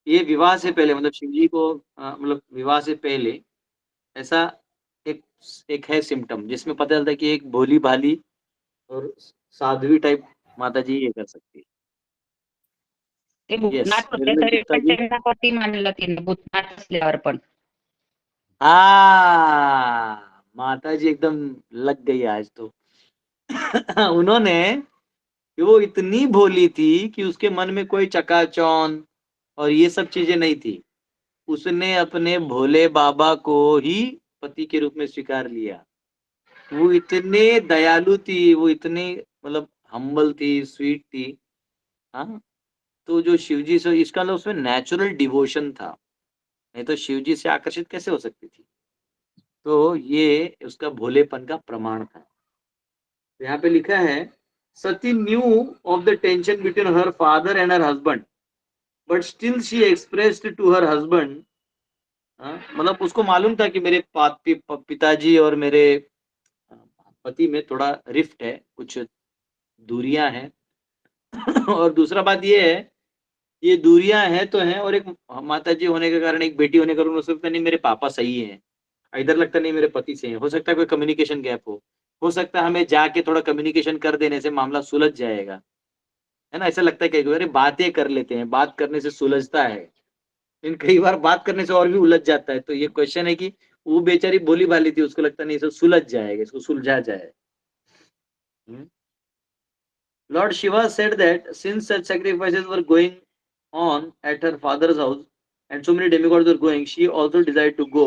ये विवाह से पहले मतलब शिव जी को मतलब विवाह से पहले ऐसा एक एक है सिम्टम, जिसमें पता चलता है कि एक भोली भाली और साध्वी टाइप माता जी ये कर सकती है। ते यस, भूतनाथ होते निर्मल तरी गुप्ता पण जी। त्यांना पती मानलं तिने, भूतनाथ असल्यावर पण. माता जी एकदम लग गई आज तो। उन्होंने, वो इतनी भोली थी कि उसके मन में कोई चकाचौंध और ये सब चीजें नहीं थी। उसने अपने भोले बाबा को ही पति के रूप में स्वीकार लिया। वो इतने दयालु थी, वो इतनी मतलब हम्बल थी, स्वीट थी। हाँ, तो जो शिवजी से इसका मतलब उसमें नेचुरल डिवोशन था, नहीं तो शिवजी से आकर्षित कैसे हो सकती थी? तो ये उसका भोलेपन का प्रमाण था। तो यहाँ पे लिखा है, Sati knew of the tension between her father and her husband, but still she expressed to her husband. मतलब उसको मालूम था कि मेरे पिताजी और मेरे पति में थोड़ा रिफ्ट है, कुछ दूरियां हैं। और दूसरा बात ये है, ये दूरियां हैं तो हैं, और एक माता जी होने के कारण, एक बेटी होने के कारण, हो सकता नहीं मेरे पापा सही हैं, इधर लगता नहीं मेरे पति सही है, हो सकता है कोई कम्युनिकेशन गैप हो सकता है हमें जाके थोड़ा कम्युनिकेशन कर देने से मामला सुलझ जाएगा, है ना? ऐसा लगता है कई बार, अरे बातें कर लेते हैं, बात करने से सुलझता है, लेकिन कई बार बात करने से और भी उलझ जाता है। तो ये क्वेश्चन है कि वो बेचारी भोली भाली थी, उसको लगता नहीं, इसको सुलझ जाएगा, इसको सुलझा जाए। Lord Shiva said that since such sacrifices were going on at her father's house and so many demigods were going, she also desired to go.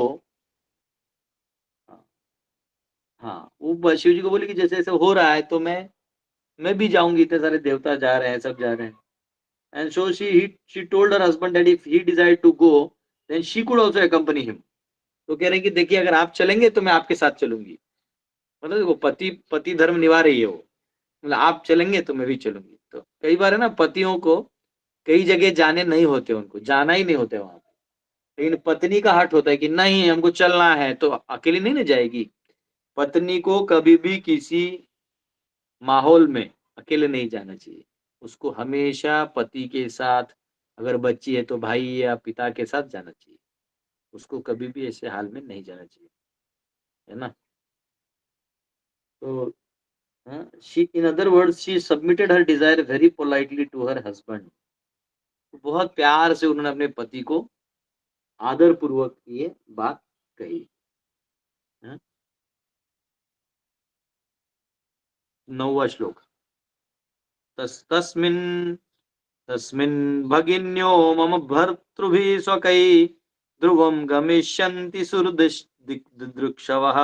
हाँ, वो शिव जी को बोली कि जैसे जैसे हो रहा है तो मैं भी जाऊंगी, इतने सारे देवता जा रहे हैं, सब जा रहे हैं। And so she told her husband that if he desired to go, then she could also accompany him. तो कह रहे हैं कि देखिए, अगर आप चलेंगे तो मैं आपके साथ चलूंगी। मतलब वो पति धर्म निभा रही है वो, मतलब आप चलेंगे तो मैं भी चलूंगी। तो कई बार है ना, पतियों को कई जगह जाने नहीं होते, उनको जाना ही नहीं होता वहां पे, लेकिन पत्नी का हट होता है कि नहीं हमको चलना है, तो अकेली नहीं ना जाएगी। पत्नी को कभी भी किसी माहौल में अकेले नहीं जाना चाहिए, उसको हमेशा पति के साथ, अगर बच्ची है तो भाई या पिता के साथ जाना चाहिए, उसको कभी भी ऐसे हाल में नहीं जाना चाहिए, है ना? तो she, in other words, she submitted her desire very politely to her husband. बहुत प्यार से उन्होंने अपने पति को आदर पूर्वक ये बात कही। 9वां श्लोक, तस्मिन् भगिन्यो मम भर्तृभिः स्वकै ध्रुवं गमिष्यन्ति सुहृदृक्षवः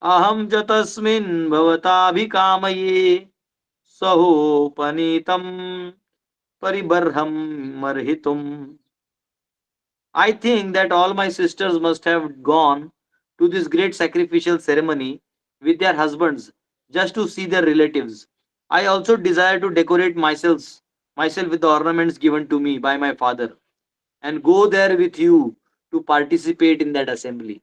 अहं च तस्मिन् भवताभिकामये सहोपनीतं परिबर्हं मर्हितुम्। I think that all my sisters must have gone to this great sacrificial ceremony with their husbands just to see their relatives. I also desire to decorate myself with the ornaments given to me by my father and go there with you to participate in that assembly.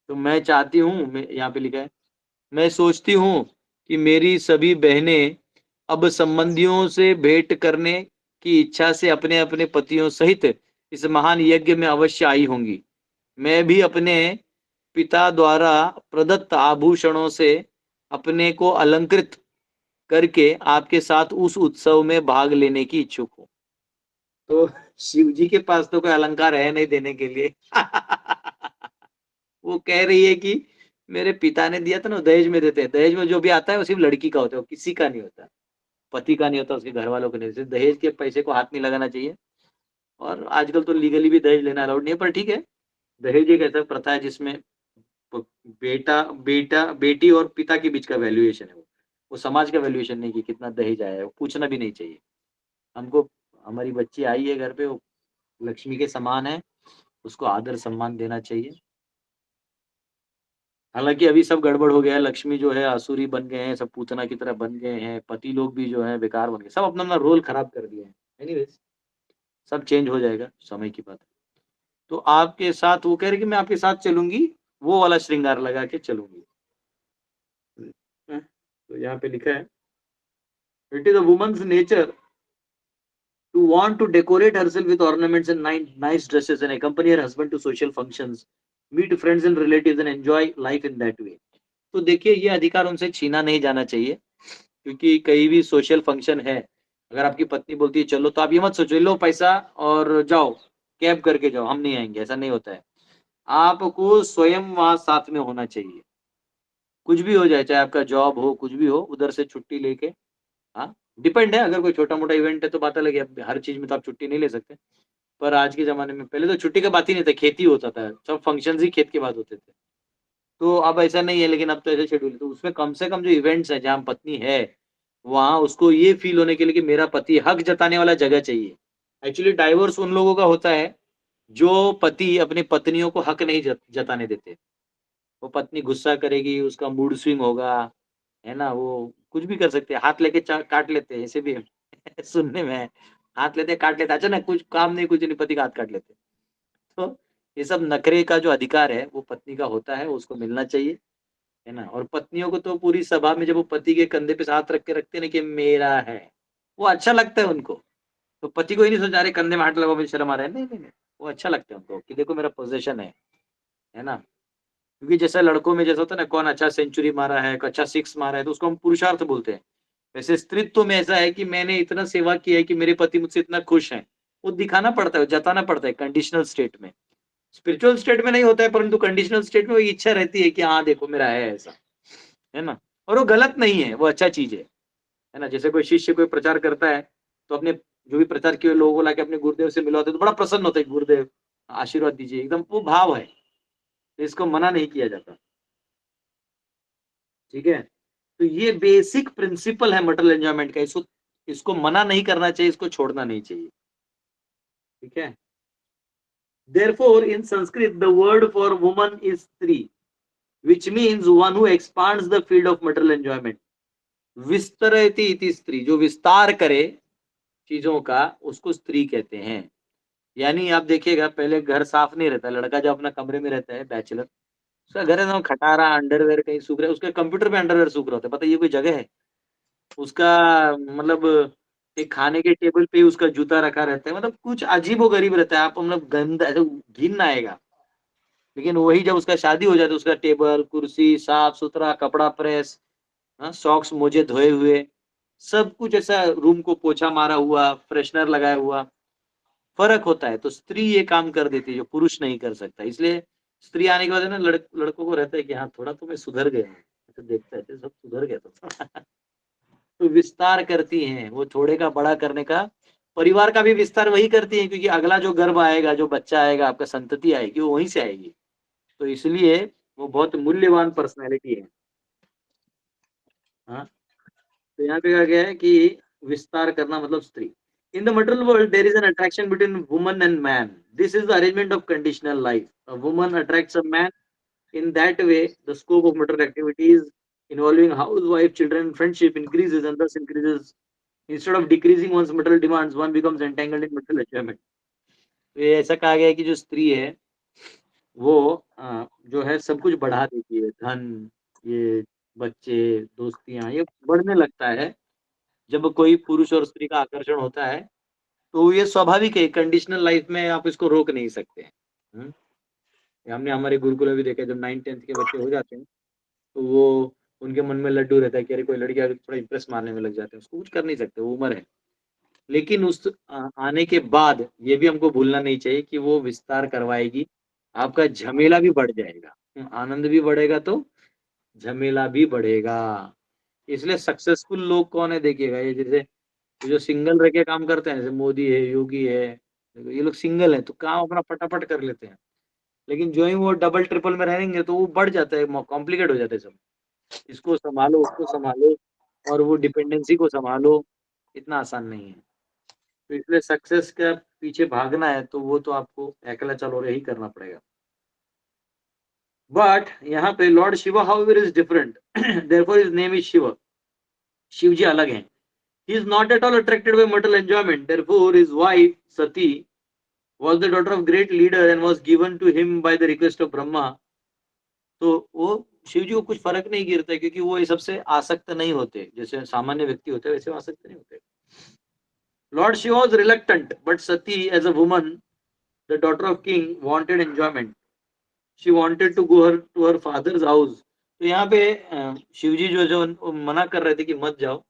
तो मैं चाहती हूँ, मैं यहाँ पे लिखा है, मैं सोचती हूँ कि मेरी सभी बहनें अब संबंधियों से भेंट करने की इच्छा से अपने अपने पतियों सहित इस महान यज्ञ में अवश्य आई होंगी। मैं भी अपने पिता द्वारा प्रदत्त आभूषणों से अपने को अलंकृत करके आपके साथ उस उत्सव में भाग लेने की इच्छुक हूँ। तो शिव जी के पास तो कोई अलंकार है नहीं देने के लिए। वो कह रही है कि मेरे पिता ने दिया था ना, दहेज में देते हैं। दहेज में जो भी आता है वो सिर्फ लड़की का होता है, वो किसी का नहीं होता, पति का नहीं होता, उसके घर वालों का नहीं होता। दहेज के पैसे को हाथ नहीं लगाना चाहिए। और आजकल तो लीगली भी दहेज लेना अलाउड नहीं है, पर ठीक है, दहेज एक ऐसा प्रथा है जिसमें बेटा बेटा बेटी और पिता के बीच का वैल्यूएशन है। वो समाज का वैल्यूएशन नहीं कि कितना दहेज आया है, वो पूछना भी नहीं चाहिए हमको। हमारी बच्ची आई है घर पे, वो लक्ष्मी के समान है, उसको आदर सम्मान देना चाहिए। हालांकि अभी सब गड़बड़ हो गया है, लक्ष्मी जो है आसुरी बन गए हैं, सब पूतना की तरह बन गए हैं, पति लोग भी जो है बेकार बन गए, सब अपना अपना रोल खराब कर दिए हैं। एनीवेज, सब चेंज हो जाएगा, समय की बात है। तो आपके साथ वो कह रहे कि मैं आपके साथ चलूंगी, वो वाला श्रृंगार लगा के चलूंगी। तो यहाँ पे लिखा है, it is a women's nature to want to decorate herself with ornaments and nice dresses and accompany her husband to social functions, meet friends and relatives and enjoy life in that way. तो देखिए, ये अधिकार उनसे छीना नहीं जाना चाहिए, क्योंकि कहीं भी सोशल फंक्शन है, अगर आपकी पत्नी बोलती है चलो, तो आप ये मत सोचो लो पैसा और जाओ, कैब करके जाओ, हम नहीं आएंगे, ऐसा नहीं होता है। आपको स्वयं वहां साथ में होना चाहिए, कुछ भी हो जाए, चाहे आपका जॉब हो, कुछ भी हो, उधर से छुट्टी लेके। हाँ, डिपेंड है, अगर कोई छोटा-मोटा इवेंट है तो बात अलग है, अब हर चीज़ में तो आप छुट्टी नहीं ले सकते। पर आज के ज़माने में, पहले तो छुट्टी का बात ही नहीं था, खेत ही होता था, सब फंक्शंस ही खेत के बाद होते थे। तो अब ऐसा नहीं है, लेकिन अब तो ऐसे शेड्यूल है, तो उसमें कम से कम जो इवेंट्स हैं, जहाँ पत्नी है, वहाँ उसको ये फ़ील होने के लिए कि मेरा पति, हक जताने वाला जगह चाहिए। एक्चुअली डाइवोर्स उन लोगों का होता है, जो पति अपनी पत्नियों को हक नहीं जताने देते। वो पत्नी गुस्सा करेगी, उसका मूड स्विंग होगा, है ना? वो कुछ भी कर सकते हैं, हाथ लेके चा काट लेते हैं, ऐसे भी है। सुनने में है, हाथ लेते काट लेते, अचानक कुछ काम नहीं, कुछ नहीं, पति का हाथ काट लेते। तो ये सब नखरे का जो अधिकार है, वो पत्नी का होता है, उसको मिलना चाहिए, है ना? और पत्नियों को तो पूरी सभा में जब वो पति के कंधे पे हाथ रख के रखते हैं ना कि मेरा है, वो अच्छा लगता है उनको। तो पति को ये नहीं सोचा अरे कंधे में हाथ लगाओ, मुझे शर्म आ रहा है, नहीं, नहीं, नहीं, वो अच्छा लगता है उनको कि देखो मेरा पोज़ीशन है ना? क्योंकि जैसा लड़कों में जैसा होता है ना, कौन अच्छा सेंचुरी मारा है, अच्छा सिक्स मारा है, तो उसको हम पुरुषार्थ बोलते हैं। वैसे स्त्रीत्व में ऐसा है कि मैंने इतना सेवा किया है कि मेरे पति मुझसे इतना खुश हैं। वो दिखाना पड़ता है, जताना पड़ता है कंडीशनल स्टेट में। स्पिरिचुअल स्टेट में नहीं होता है, परंतु कंडीशनल स्टेट में वो इच्छा रहती है कि हाँ, देखो मेरा है ऐसा, है ना? और वो गलत नहीं है, वो अच्छा चीज़ है ना? जैसे कोई शिष्य कोई प्रचार करता है, तो अपने जो भी प्रचार किए हुए लोगों को लाके अपने गुरुदेव से मिलवाते हैं, तो बड़ा प्रसन्न होता है, गुरुदेव आशीर्वाद दीजिए, एकदम वो भाव है। इसको मना नहीं किया जाता। ठीक है? तो ये बेसिक प्रिंसिपल है मटेरियल एन्जॉयमेंट का, इसको इसको मना नहीं करना चाहिए, इसको छोड़ना नहीं चाहिए। ठीक है? Therefore, in Sanskrit, the word for woman is स्त्री, which means one who expands the field of material enjoyment. विस्तरति इति स्त्री, जो विस्तार करे चीजों का, उसको स्त्री कहते हैं। यानी आप देखिएगा, पहले घर साफ नहीं रहता, लड़का जब अपना कमरे में रहता है बैचलर, उसका घर एकदम खटारा, अंडरवेयर कहीं सूख रहा है, उसके कंप्यूटर पे अंडरवेयर सूख रहा होता है, पता है ये कोई जगह है? उसका मतलब एक खाने के टेबल पे ही उसका जूता रखा रहता है, मतलब कुछ अजीबो-गरीब रहता है, आप मतलब गंदा, ऐसे घिन आएगा। लेकिन वही जब उसका शादी हो जाता है, उसका टेबल, कुर्सी साफ-सुथरा, कपड़ा प्रेस, हाँ, सॉक्स मोजे धोए हुए, सब कुछ ऐसा, रूम को पोछा मारा हुआ, फ्रेशनर लगाया हुआ, फ़र्क होता है। तो स्त्री ये काम कर देती है जो पुरुष नहीं कर सकता। इसलिए स्त्री आने के बाद है ना, लड़कों को रहता है कि हाँ, थोड़ा तो मैं सुधर गया हूँ। तो देखता है, तो सब सुधर गया तो। तो विस्तार करती हैं, वो थोड़े का बड़ा करने का, परिवार का भी विस्तार वही करती हैं, क्योंकि अगला जो गर्भ आएगा, जो बच्चा आएगा, आपका संतति आएगी, वो वहीं से आएगी। तो इसलिए वो बहुत मूल्यवान पर्सनैलिटी है। हाँ, तो यहाँ पे कहा गया है कि विस्तार करना मतलब स्त्री। In the material world, there is an attraction between woman and man. This is the arrangement of conditional life. A woman attracts a man. In that way, the scope of material activities involving housewife, children, and friendship increases, and thus increases. Instead of decreasing one's material demands, one becomes entangled in material enjoyment. तो ये ऐसा कहा गया है कि जो स्त्री है वो जो है सब कुछ बढ़ा देती है, धन, ये बच्चे, दोस्तियाँ, ये बढ़ने लगता है। जब कोई पुरुष और स्त्री का आकर्षण होता है, तो ये स्वाभाविक है, कंडीशनल लाइफ में आप इसको रोक नहीं सकते। हुँ, ये हमने हमारे गुरुकुल में भी देखा है, जब 9th-10th के बच्चे हो जाते हैं, तो वो उनके मन में लड्डू रहता है कि अरे कोई लड़की आ गई तो थोड़ा इम्प्रेस मारने में लग जाते हैं, उसको कुछ कर नहीं सकते, वो उम्र है। लेकिन उस आने के बाद ये भी हमको भूलना नहीं चाहिए कि वो विस्तार करवाएगी, आपका झमेला भी बढ़ जाएगा। आनंद भी बढ़ेगा तो झमेला भी बढ़ेगा। इसलिए सक्सेसफुल लोग कौन है देखिएगा, ये जैसे ये जो सिंगल रह के काम करते हैं, जैसे मोदी है, योगी है, ये लोग सिंगल हैं तो काम अपना फटाफट कर लेते हैं। लेकिन जो ही वो डबल ट्रिपल में रहेंगे तो वो बढ़ जाता है, कॉम्प्लिकेट हो जाता है सब। इसको सँभालो, उसको सँभालो और वो डिपेंडेंसी को सँभालो, इतना आसान नहीं है। तो इसलिए सक्सेस का पीछे भागना है तो वो तो आपको अकेला चलो रे ही करना पड़ेगा। बट यहाँ पे Lord Shiva however is different therefore his name is Shiva. Shiv ji अलग हैं। He is not at all attracted by material enjoyment, therefore his wife Sati was the daughter of great leader and was given to him by the request of Brahma। तो वो शिव जी को कुछ फर्क नहीं गिरता है क्योंकि वो ये सबसे आसक्त नहीं होते, जैसे सामान्य व्यक्ति होते हैं वैसे आसक्त नहीं होते। Lord Shiva was reluctant, but Sati, as a woman, the daughter of king, wanted enjoyment. She wanted to go to her father's house. तो यहाँ पे शिव जी जो मना कर रहे थे कि मत जाओ,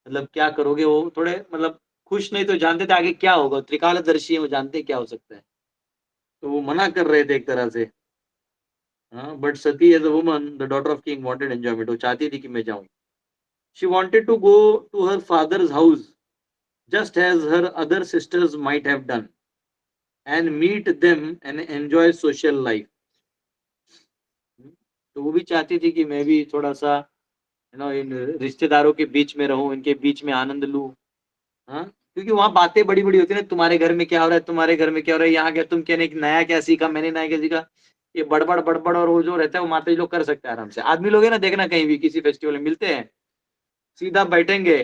मतलब क्या करोगे, वो थोड़े मतलब खुश नहीं तो जानते थे आगे क्या होगा, त्रिकालदर्शी है, वो जानते क्या हो सकता है, तो वो मना कर रहे थे एक तरह से। But Sati as a woman the daughter of king wanted enjoyment, वो चाहती थी कि मैं जाऊं। She wanted to go to her father's house just as her other sisters might have done and meet them and enjoy social life। तो वो भी चाहती थी कि मैं भी थोड़ा सा इन रिश्तेदारों के बीच में रहूं, इनके बीच में आनंद लूं। हाँ, क्योंकि वहां बातें बड़ी बड़ी होती है ना, तुम्हारे घर में क्या हो रहा है, तुम्हारे घर में क्या हो रहा है, यहाँ क्या तुम क्या नहीं, नया क्या सीखा, मैंने नया क्या सीखा, ये बड़बड़ बड़बड़ और वो जो रहता है वो माता जी लोग कर सकते हैं आराम से। आदमी लोग है ना, देखना कहीं भी किसी फेस्टिवल में मिलते हैं, सीधा बैठेंगे,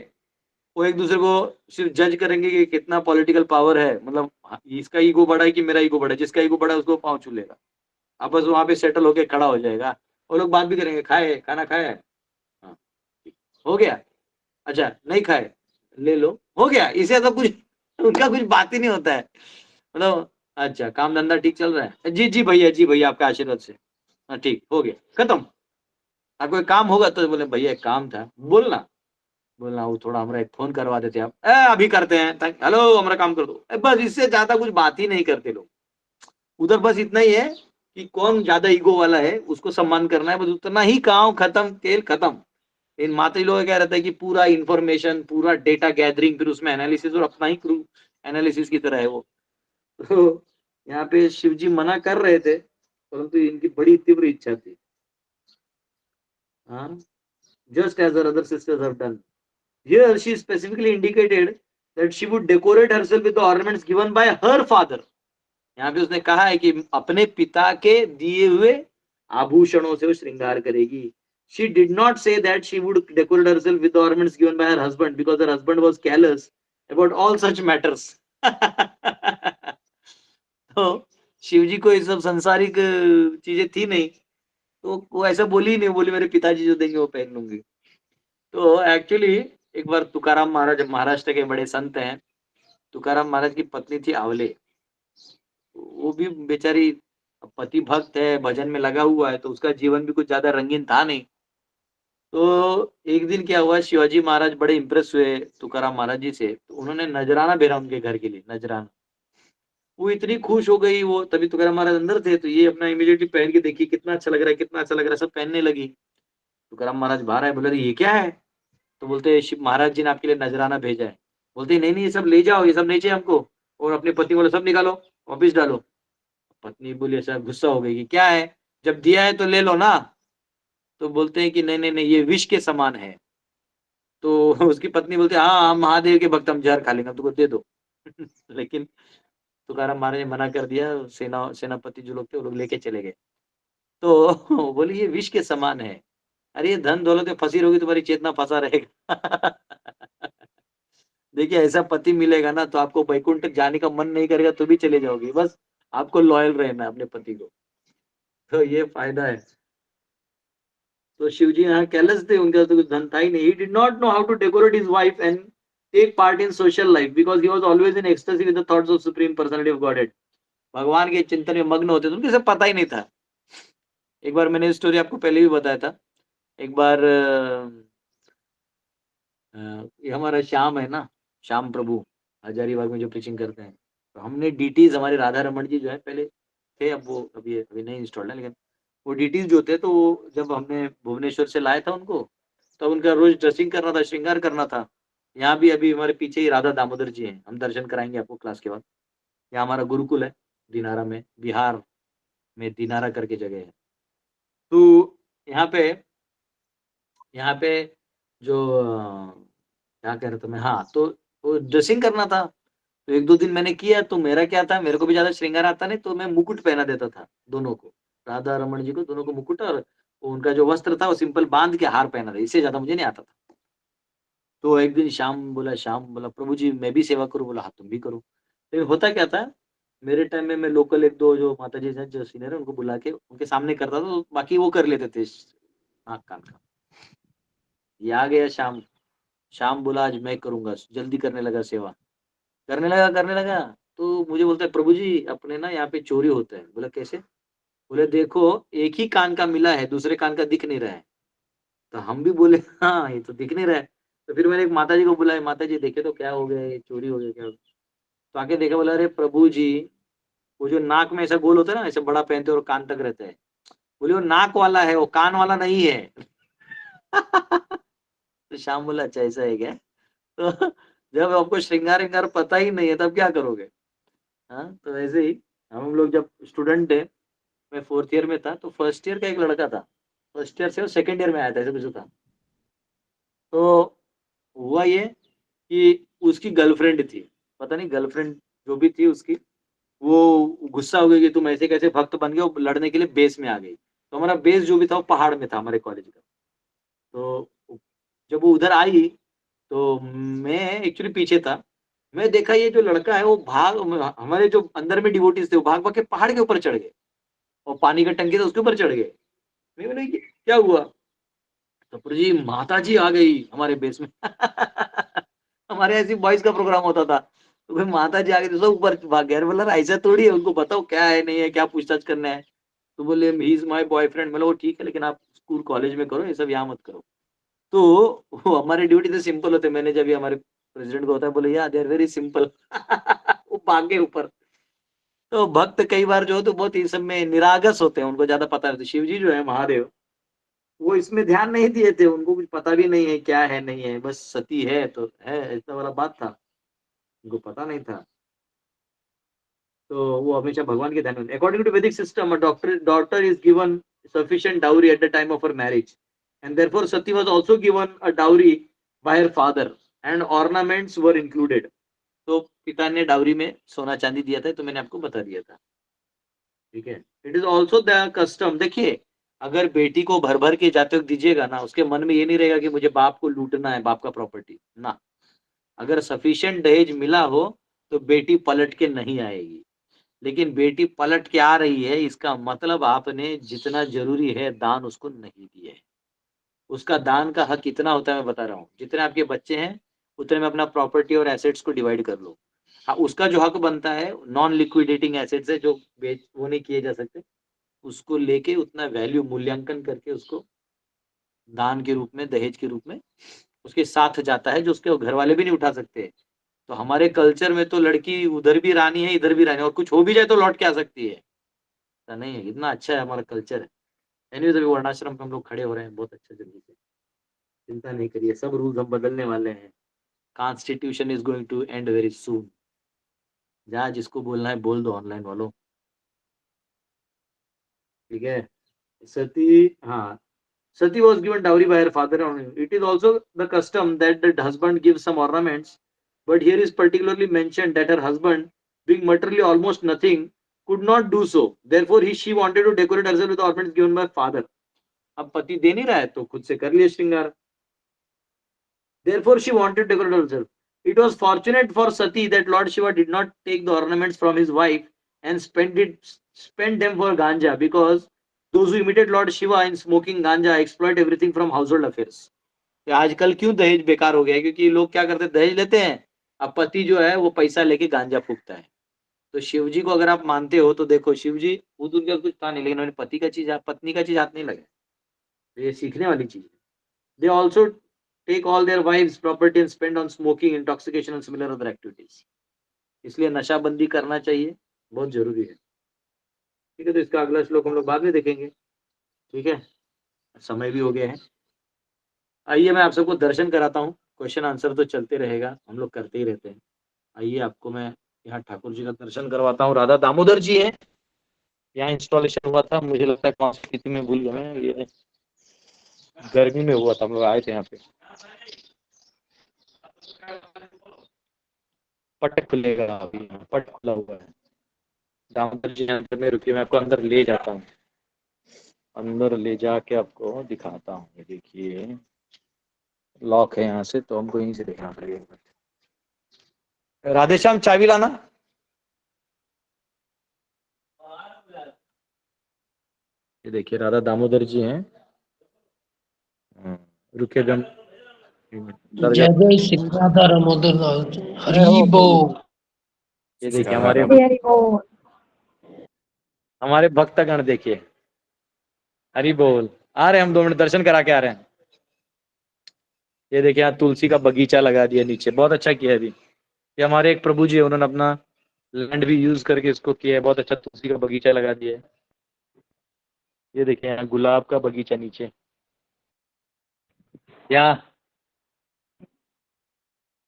वो एक दूसरे को सिर्फ जज करेंगे कि कितना पॉलिटिकल पावर है, मतलब इसका ईगो बड़ा है कि मेरा ईगो बड़ा है, जिसका ईगो बड़ा है उसको पाँव छू लेगा, अब बस वहां पे सेटल होके खड़ा हो जाएगा। वो लोग बात भी करेंगे, खाए खाना खाया, हाँ हो गया, अच्छा नहीं खाए, ले लो, हो गया, इससे सब कुछ उनका कुछ बात ही नहीं होता है, मतलब अच्छा काम धंधा ठीक चल रहा है, जी जी भैया, जी भैया आपका आशीर्वाद से, हाँ ठीक हो गया खत्म। अब कोई काम होगा तो बोले भैया एक काम था, बोलना बोलना, वो थोड़ा हमारा एक फोन करवा देते आप, अभी करते हैं, हेलो हमारा काम कर दो, बस इससे ज्यादा कुछ बात ही नहीं करते लोग उधर। बस इतना ही है कि कौन ज्यादा ईगो वाला है उसको सम्मान करना है, बस उतना ही, काम खत्म, खेल खत्म। इन माता लोग क्या रहता है कि पूरा इंफॉर्मेशन, पूरा डेटा गैदरिंग, फिर उसमें एनालिसिस, और अपना ही एनालिसिस की तरह है वो। तो यहाँ पे शिव जी मना कर रहे थे, परंतु इनकी बड़ी तीव्र इच्छा थी। हाँ, just as other sisters have done. Here she specifically indicated that she would decorate herself with the ornaments given by her father। यहाँ पे उसने कहा है कि अपने पिता के दिए हुए आभूषणों से वो श्रृंगार करेगी। She did not say that she would decorate herself with the ornaments given by her husband because her husband was careless about all such matters। तो शिव जी को ये सब सांसारिक चीजें थी नहीं, तो वो ऐसा बोली ही नहीं, बोली मेरे पिताजी जो देंगे वो पहन लूंगी। तो एक्चुअली एक बार तुकाराम महाराज महाराष्ट्र के बड़े संत हैं, तुकाराम महाराज की पत्नी थी आवले, वो भी बेचारी पति भक्त है, भजन में लगा हुआ है, तो उसका जीवन भी कुछ ज्यादा रंगीन था नहीं। तो एक दिन क्या हुआ, शिवाजी महाराज बड़े इंप्रेस हुए तुकाराम महाराज जी से, तो उन्होंने नजराना भेजा उनके घर के लिए, नजराना। वो इतनी खुश हो गई, वो तभी तुकाराम महाराज अंदर थे, तो ये अपना इमीडिएटली पहन के देखी, कितना अच्छा लग रहा है, कितना अच्छा लग रहा है, सब पहनने लगी। तुकाराम महाराज बाहर आए, बोले ये क्या है, तो बोलते शिव महाराज जी ने आपके लिए नजराना भेजा है। बोलते नहीं नहीं ये सब ले जाओ, ये सब नहीं चाहिए हमको, और अपनी पत्नी बोले सब निकालो, वापिस डालो। पत्नी बोली ऐसा गुस्सा हो गई कि क्या है, जब दिया है तो ले लो ना। तो बोलते हैं कि नहीं नहीं नहीं ये विष के समान है। तो उसकी पत्नी बोलती है हाँ हम महादेव के भक्त, हम जहर खा लेंगे, तुमको दे दो। लेकिन तुकाराम महाराज ने मना कर दिया, सेनापति जो लोग थे वो लोग लेके चले गए। तो बोली ये विष के समान है, अरे ये धन दौलत में फंसी रहोगी, तुम्हारी चेतना फंसा रहेगा। देखिए ऐसा पति मिलेगा ना तो आपको वैकुंठ जाने का मन नहीं करेगा तो भी चले जाओगे, बस आपको लॉयल रहना है अपने पति को। तो ये फायदा है। तो शिव जी यहाँ कैलस थे, उनका तो कुछ धन था ही नहीं। He did not know how to decorate his wife and take part in social life because he was always in ecstasy with the thoughts of supreme personality of Godhead. भगवान के चिंतन में मग्न होते थे, उनको सब पता ही नहीं था। एक बार मैंने स्टोरी आपको पहले भी बताया था। एक बार ये हमारा श्याम है ना, श्याम प्रभु हजारीबाग में जो प्रीचिंग करते हैं, तो हमने डीटीज हमारे राधा रमन जी जो है पहले थे, अब वो अभी नहीं इंस्टॉल्ड है, लेकिन वो डीटीज जो थे तो वो जब हमने भुवनेश्वर से लाया था उनको, तो उनका रोज ड्रेसिंग करना था, श्रृंगार करना था। यहाँ भी अभी हमारे पीछे ही राधा दामोदर जी हैं, हम दर्शन कराएंगे आपको क्लास के बाद। यहाँ हमारा गुरुकुल है दिनारा में, बिहार में दिनारा करके जगह है। तो यहाँ पे जो क्या कह रहा था मैं, हाँ, तो वो ड्रेसिंग करना था। तो 1-2 दिन मैंने किया, तो मेरा क्या था, मेरे को भी ज्यादा श्रृंगार आता नहीं, तो मैं मुकुट पहना देता था दोनों को, राधा रमन जी को दोनों को मुकुट, और उनका जो वस्त्र था वो सिंपल बांध के हार पहना था, इससे ज्यादा मुझे नहीं आता था। तो एक दिन श्याम बोला प्रभु जी मैं भी सेवा करूं, बोला हाँ तुम भी करो। लेकिन होता क्या था, मेरे टाइम में मैं लोकल 1-2 जो माता जी हैं जो सीनियर है उनको बुला के उनके सामने करता था, तो बाकी वो कर लेते थे नाक कान का। ये आ गया शाम बोला आज मैं करूंगा, जल्दी करने लगा सेवा, करने लगा। तो मुझे बोलता है प्रभु जी अपने ना यहाँ पे चोरी होता है। बोला कैसे? बोले देखो एक ही कान का मिला है, दूसरे कान का दिख नहीं रहा है। तो हम भी बोले हाँ ये तो दिख नहीं रहा है। तो फिर मैंने एक माता जी को बुलाया, माता जी देखे तो क्या हो गया, ये चोरी हो गया क्या? तो आके देखा, बोला अरे प्रभु जी वो जो नाक में ऐसा गोल होता है ना, ऐसा बड़ा पहनते हैं और कान तक रहता है, बोले वो नाक वाला है, वो कान वाला नहीं है। तो शाम बोला अच्छा ऐसा है क्या? तो जब आपको श्रृंगार विंगार पता ही नहीं है तब क्या करोगे? हाँ, तो ऐसे ही हम लोग जब स्टूडेंट थे, मैं 4th ईयर में था, तो फर्स्ट ईयर का एक लड़का था, फर्स्ट ईयर से वो सेकंड ईयर में आया था, ऐसे कुछ था। तो हुआ ये कि उसकी गर्लफ्रेंड थी, पता नहीं गर्लफ्रेंड जो भी थी उसकी, वो गुस्सा हो गई कि तुम ऐसे कैसे भक्त बन गए, वो लड़ने के लिए बेस में आ गई। तो हमारा बेस जो भी था वो पहाड़ में था हमारे कॉलेज का। तो जब वो उधर आई तो मैं एक्चुअली पीछे था। मैं देखा ये जो लड़का है वो हमारे जो अंदर में डिवोटीज थे वो भाग भाग के पहाड़ के ऊपर चढ़ गए, और पानी का टंकी था उसके ऊपर चढ़ गए। मैं बोला ये क्या हुआ? तो प्रभु जी माता जी आ गई हमारे बेस में। हमारे ऐसी बॉयज का प्रोग्राम होता था, तो फिर माता जी आ गई तो सब ऊपर भाग गए। बोला ऐसा थोड़ी है, उनको बताओ क्या है नहीं है, क्या पूछताछ करना है। तो बोले ही इज माय बॉयफ्रेंड। बोला वो ठीक है लेकिन आप स्कूल कॉलेज में करो, ये सब यहाँ मत करो। तो वो हमारे ड्यूटी तो सिंपल होते, मैंने जब ये हमारे प्रेसिडेंट को होता है, बोले यार दे आर वेरी सिंपल। वो भाग गए ऊपर। तो भक्त कई बार जो है तो बहुत इस सब में निरागस होते हैं, उनको ज्यादा पता नहीं। शिव जी जो है महादेव, वो इसमें ध्यान नहीं दिए थे, उनको कुछ पता भी नहीं है क्या है नहीं है, बस सती है तो है, ऐसा वाला बात था, उनको पता नहीं था। तो वो हमेशा भगवान के ध्यान में। अकॉर्डिंग टू वैदिक system, daughter is given sufficient dowry at the time of her marriage, and therefore Sati was also given a dowry by her father and ornaments were included. तो पिता ने डाउरी में सोना चांदी दिया था, तो मैंने आपको बता दिया था, ठीक है। It is also the custom, देखिए अगर बेटी को भर भर के जाते वक्त दीजिएगा ना, उसके मन में ये नहीं रहेगा कि मुझे बाप को लूटना है, बाप का प्रॉपर्टी ना। अगर सफिशिएंट दहेज मिला हो तो बेटी पलट के नहीं आएगी, लेकिन बेटी पलट के आ रही है, इसका मतलब आपने जितना जरूरी है दान उसको नहीं दिए। उसका दान का हक कितना होता है मैं बता रहा हूँ, जितने आपके बच्चे हैं उतने में अपना प्रॉपर्टी और एसेट्स को डिवाइड कर लो। हाँ, उसका जो हक बनता है नॉन लिक्विडेटिंग एसेट्स है जो बेच वो नहीं किए जा सकते, उसको लेके उतना वैल्यू मूल्यांकन करके उसको दान के रूप में, दहेज के रूप में उसके साथ जाता है, जो उसके घर वाले भी नहीं उठा सकते। तो हमारे कल्चर में तो लड़की उधर भी रानी है इधर भी रानी, और कुछ हो भी जाए तो लौट के आ सकती है। ऐसा नहीं है, इतना अच्छा है हमारा कल्चर है। एनीवेज अभी वर्णाश्रम पे हम लोग खड़े हो रहे हैं बहुत अच्छा जल्दी से, चिंता नहीं करिए, सब रूल्स हम बदलने वाले हैं। Constitution is going to end very soon. जहाँ जिसको बोलना है बोल दो ऑनलाइन वालों, ठीक है। सती, हाँ, Sati was given dowry by her father. It is also the custom that the husband gives some ornaments, but here is particularly mentioned that her husband, being materially almost nothing, could not do so. Therefore, she wanted to decorate herself with ornaments given by father. अब पति दे नहीं रहा है तो खुद से कर लिया श्रृंगार। Therefore, she wanted to decorate herself. It was fortunate for Sati that Lord Shiva did not take the ornaments from his wife and spend them for ganja, because those who imitate Lord Shiva in smoking ganja exploit everything from household affairs. ये आजकल क्यों दहेज बेकार हो गया है? क्योंकि लोग क्या करते हैं, दहेज लेते हैं, अब पति जो है वो पैसा लेके गांजा फूकता है। तो शिव जी को अगर आप मानते हो तो देखो, शिव जी खुद उनका कुछ था नहीं, लेकिन उन्होंने पत्नी का चीज हाथ नहीं लगा। तो ये सीखने वाली चीज है। They also take all their wives property and spend on smoking, intoxication and similar other activities. इसलिए नशाबंदी करना चाहिए, बहुत जरूरी है। ठीक है, तो इसका अगला श्लोक हम लोग बाद में देखेंगे। ठीक है, समय भी हो गया है। आइए मैं आप सबको दर्शन कराता हूँ, क्वेश्चन आंसर तो चलते रहेगा, हम लोग करते ही रहते हैं। आइए आपको मैं यहाँ ठाकुर जी का दर्शन करवाता हूँ। राधा दामोदर जी है, यहाँ इंस्टॉलेशन हुआ था, मुझे लगता है कौन सी तिथि में भूल गया मैं, ये गर्मी में हुआ था, हम लोग आए थे यहाँ पे। पट खुलेगा अभी, यहाँ पट खुला हुआ है। दामोदर जी अंदर में रुकिए, मैं आपको अंदर ले जाता हूँ, अंदर ले जाके आपको दिखाता हूँ। ये देखिए लॉक है यहाँ से, तो हमको यहीं से देखना पड़ेगा। राधेश्याम चाबी लाना। ये देखिए राधा दामोदर जी हैं। रुके दम जय जय श्री राधा दामोदर दास हरि बोल। ये देखिए हमारे भक्तगण देखिए, हरि बोल। आ रहे हैं हम, 2 मिनट दर्शन करा के आ रहे हैं। ये देखिए यहाँ तुलसी का बगीचा लगा दिया नीचे, बहुत अच्छा किया है अभी। ये हमारे एक प्रभु जी है, उन्होंने अपना लैंड भी यूज करके इसको किया है, बहुत अच्छा तुलसी का बगीचा लगा दिया है। ये देखिए यहाँ गुलाब का बगीचा नीचे, यहाँ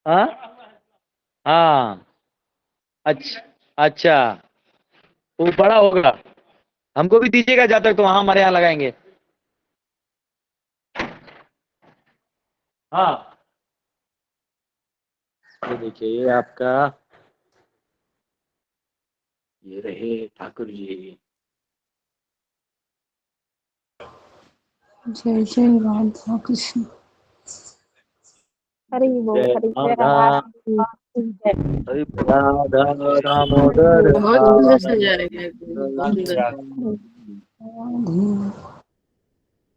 हाँ हाँ, अच्छा अच्छा, वो बड़ा होगा, हमको भी दीजिएगा, जब तक तो वहां हमारे यहाँ लगाएंगे। हाँ ये देखिए, ये आपका, ये रहे ठाकुर जी। जय जय राधा कृष्ण। हरि बोल, जय हरि जय राधा, राधा। हरि राधा दामोदर बहुत सुंदर सजा रहे हैं, बहुत सुंदर।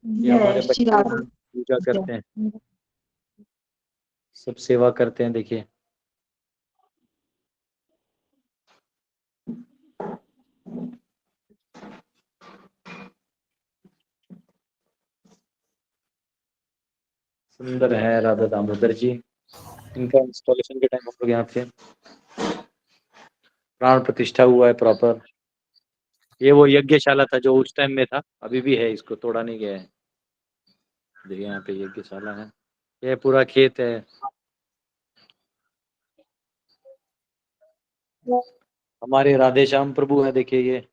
ये हमारे जय श्री बच्चे राधा। पूजा करते हैं, सब सेवा करते हैं। देखिए सुंदर है राधा दामोदर जी। इनका इंस्टॉलेशन के टाइम हम लोग यहाँ पे प्राण प्रतिष्ठा हुआ है प्रॉपर। ये वो यज्ञशाला था जो उस टाइम में था, अभी भी है, इसको तोड़ा नहीं गया है। देखिए यहाँ पे यज्ञशाला है, ये पूरा खेत है। हमारे राधे श्याम प्रभु है, देखिए ये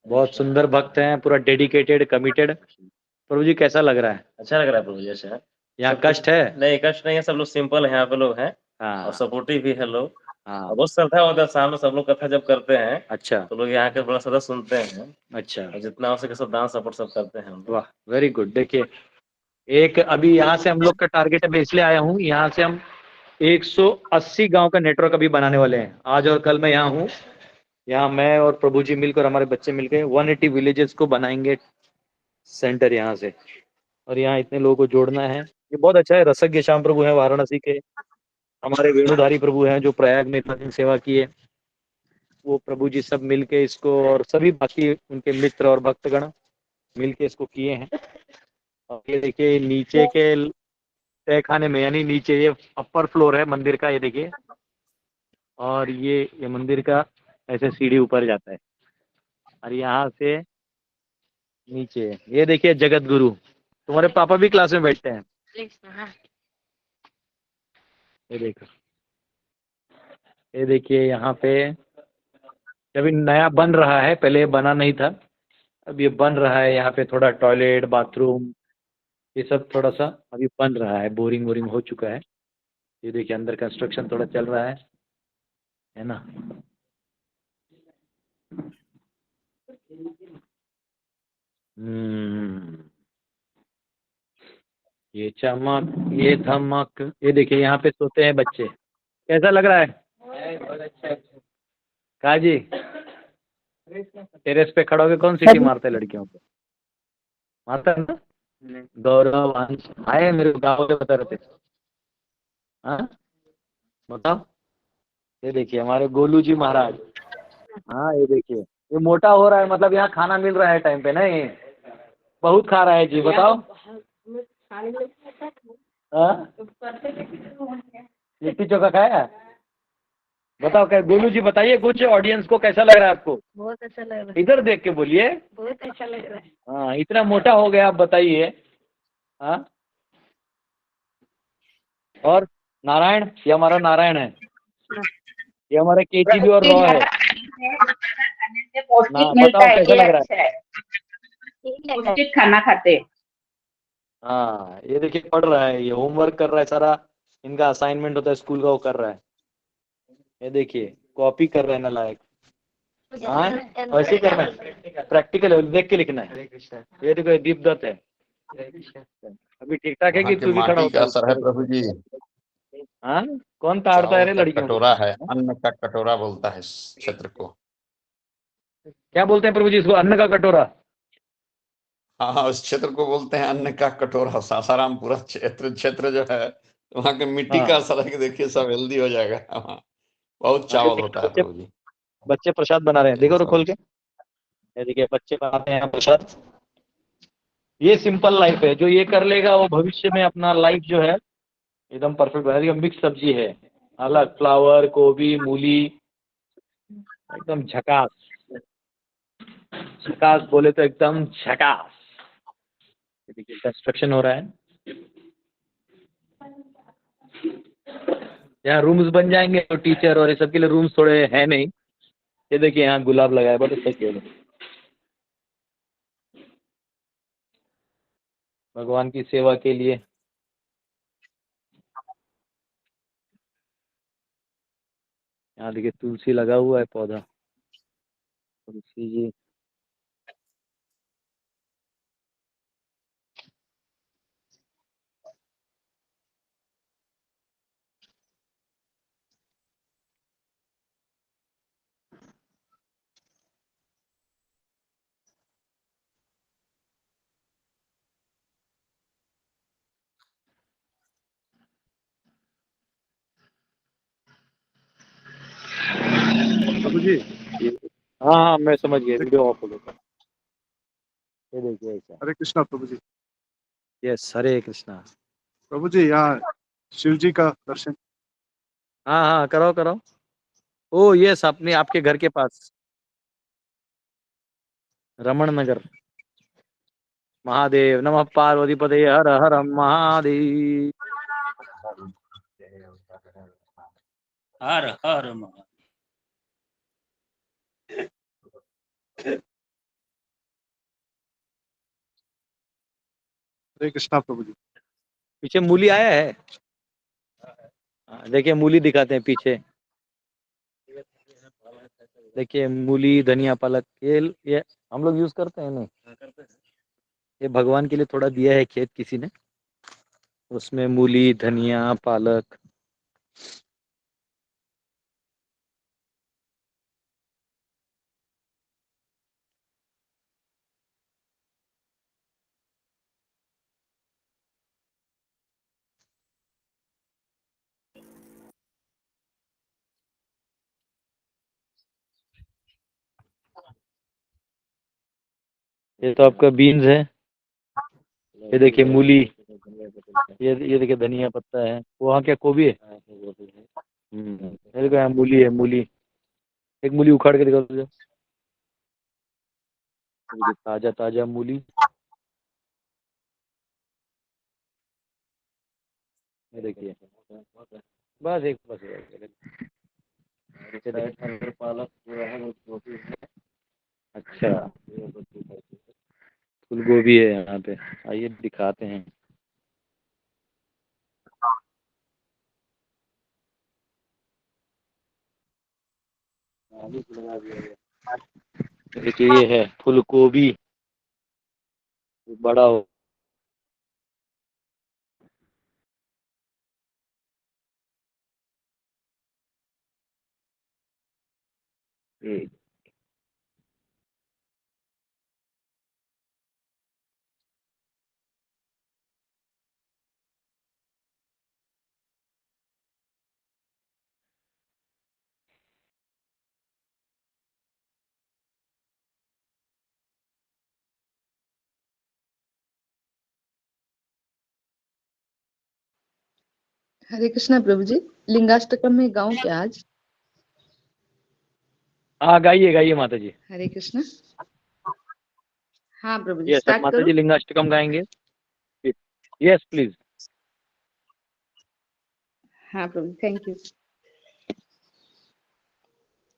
बहुत सुंदर भक्त हैं, पूरा डेडिकेटेड कमिटेड। प्रभु जी कैसा लग रहा है? अच्छा लग रहा है प्रभु जी। अच्छा है, यहाँ कष्ट है? नहीं कष्ट नहीं है, सब लोग सिंपल है, यहाँ पे लोग हैं हाँ और सपोर्टिव भी है लोग। हाँ और बहुत श्रद्धा होता है, सामने सब लोग कथा जब करते हैं अच्छा तो लोग यहाँ के बड़ा सदा सुनते हैं, अच्छा, और जितना हो सके सब दान सपोर्ट सब करते हैं हम लोग। वाह वेरी गुड। देखिए एक अभी यहाँ से हम लोग का टारगेट है, मैं इसलिए आया हूँ, यहाँ से हम 180 गांव का नेटवर्क अभी बनाने वाले हैं। आज और कल मैं यहाँ हूँ, यहाँ मैं और प्रभु जी मिलकर, हमारे बच्चे मिलकर 180 विलेजेस को बनाएंगे सेंटर यहाँ से। और यहाँ इतने लोगों को जोड़ना है, ये बहुत अच्छा है। रसज्ञ श्याम प्रभु हैं वाराणसी के, हमारे वेणुधारी प्रभु हैं जो प्रयाग में इतना दिन सेवा किए, वो प्रभु जी सब मिलके इसको, और सभी बाकी उनके मित्र और भक्तगण मिलके इसको किए हैं। और ये देखिए नीचे के तय खाने में, यानी नीचे ये अपर फ्लोर है मंदिर का, ये देखिए, और ये मंदिर का ऐसे सीढ़ी ऊपर जाता है, और यहाँ से नीचे ये देखिए जगत गुरु, तुम्हारे पापा भी क्लास में बैठते हैं। ये देखो, ये देखिए यहाँ पे अभी नया बन रहा है, पहले ये बना नहीं था, अब ये बन रहा है। यहाँ पे थोड़ा टॉयलेट बाथरूम ये सब थोड़ा सा अभी बन रहा है, बोरिंग वोरिंग हो चुका है। ये देखिए अंदर कंस्ट्रक्शन थोड़ा चल रहा है ना। हम्म, ये चमक ये धमक, ये देखिए यहाँ पे सोते हैं बच्चे। कैसा लग रहा है? बहुत अच्छा। कहा जी टेरेस पे खड़ा होकर कौन सीटी मारता है लड़कियों को? मारता है ना? गौरव अंश आए मेरे गाँव के बता रहे थे। हाँ बताओ। ये देखिए हमारे गोलू जी महाराज। हाँ ये देखिए ये मोटा हो रहा है, मतलब यहाँ खाना मिल रहा है टाइम पे नहीं? बहुत खा रहा है जी, बताओ। हाँ? लिट्टी चोखा खाया? बताओ क्या गोलू जी, बताइए कुछ ऑडियंस को कैसा लग रहा है आपको? बहुत अच्छा लग रहा है, इधर देख के बोलिए। बहुत अच्छा लग रहा है। हाँ इतना मोटा हो गया आप बताइए। हाँ और नारायण, ये हमारा नारायण है, ये हमारा केजीबी और रॉ है ना। पौष्टिक मिलता बताओ है, कैसा ये लग रहा अच्छा है? है। ठीक लग रहा है। पौष्टिक खाना खाते हैं। हाँ ये देखिए पढ़ रहा है, ये होमवर्क कर रहा है, सारा इनका असाइनमेंट होता है स्कूल का वो कर रहा है। ये देखिए कॉपी कर रहे हैं नालायक। हाँ वैसे ही करना है, प्रैक्टिकल है, देख के लिखना है। ये देखो ये दीपदत्त है, अभी ठीक ठाक है वहाँ कि के तू भी खड़ा माटी होता का असर है है? प्रभु जी। हाँ कौन ताड़ता है चावल रे का लड़कियों को? कटोरा है, अन्न का कटोरा बोलता है इस क्षेत्र को। क्या बोलते हैं प्रभु जी इसको? अन्न का कटोरा? हाँ उस क्षेत्र को बोलते हैं अन्न का कटोरा। सासाराम पूरा क्षेत्र क्षेत्र जो है वहाँ के मिट्टी हाँ का असर है कि देखिए सब हेल्दी हो जाएगा। हाँ, बहुत चावल होता है बच्चे प्रभु जी। बच्चे प्रसाद बना रहे हैं, यहाँ देखो तो सब खोल के। ये देखिए बच्चे बनाते हैं प्रसाद। ये सिंपल लाइफ है, जो ये कर लेगा वो भविष्य में अपना लाइफ जो है एकदम परफेक्ट बना देगा। मिक्स सब्जी है, अलग फ्लावर गोभी मूली, एकदम झकास। झकास बोले तो एकदम झकास। ये देखिए कंस्ट्रक्शन हो रहा है, यहाँ रूम्स बन जाएंगे तो टीचर और ये सब के लिए रूम्स थोड़े है नहीं। ये देखिए यहाँ गुलाब लगाया, बहुत अच्छा किया है। भगवान की सेवा के लिए। यहाँ देखिए तुलसी लगा हुआ है पौधा, तुलसी जी। प्रभु जी। हाँ हाँ मैं समझ गया, वीडियो ऑफ हो गया। ये देखिए ऐसा। हरे कृष्णा प्रभु जी। यस हरे कृष्णा। प्रभु जी यहाँ शिव जी का दर्शन। हाँ हाँ कराओ कराओ। ओ यस अपने आपके घर के पास रमन नगर। महादेव नमः पार्वती पदे हर हर महादेव। हर हर महादेव। हरे कृष्णा प्रभु जी। पीछे मूली आया है। देखिए मूली दिखाते हैं पीछे। देखिए मूली धनिया पालक ये हम लोग यूज करते हैं नहीं? ये भगवान के लिए थोड़ा दिया है खेत किसी ने, उसमें मूली धनिया पालक। ये तो आपका बीन्स है। ये देखिए मूली, ये देखिए धनिया पत्ता है। वहाँ क्या गोभी है? ये देखो यहाँ मूली है, मूली। एक मूली उखाड़ के दिखाओ तुझे। ताजा ताजा मूली। ये देखिए बस एक बस पालक जो है वो गोभी है। अच्छा फूल गोभी है यहाँ पे, आइए दिखाते हैं। देखिए ये है फूल गोभी, बड़ा हो एक हरे कृष्णा प्रभु जी, लिंगाष्टकम में गाऊं क्या आज? हाँ गाइए गाइए माता जी। हरे कृष्णा। हाँ प्रभु जी, यस स्टार्ट माता करूं? जी लिंगाष्टकम गाएंगे। Yes please. हाँ प्रभु, थैंक यू।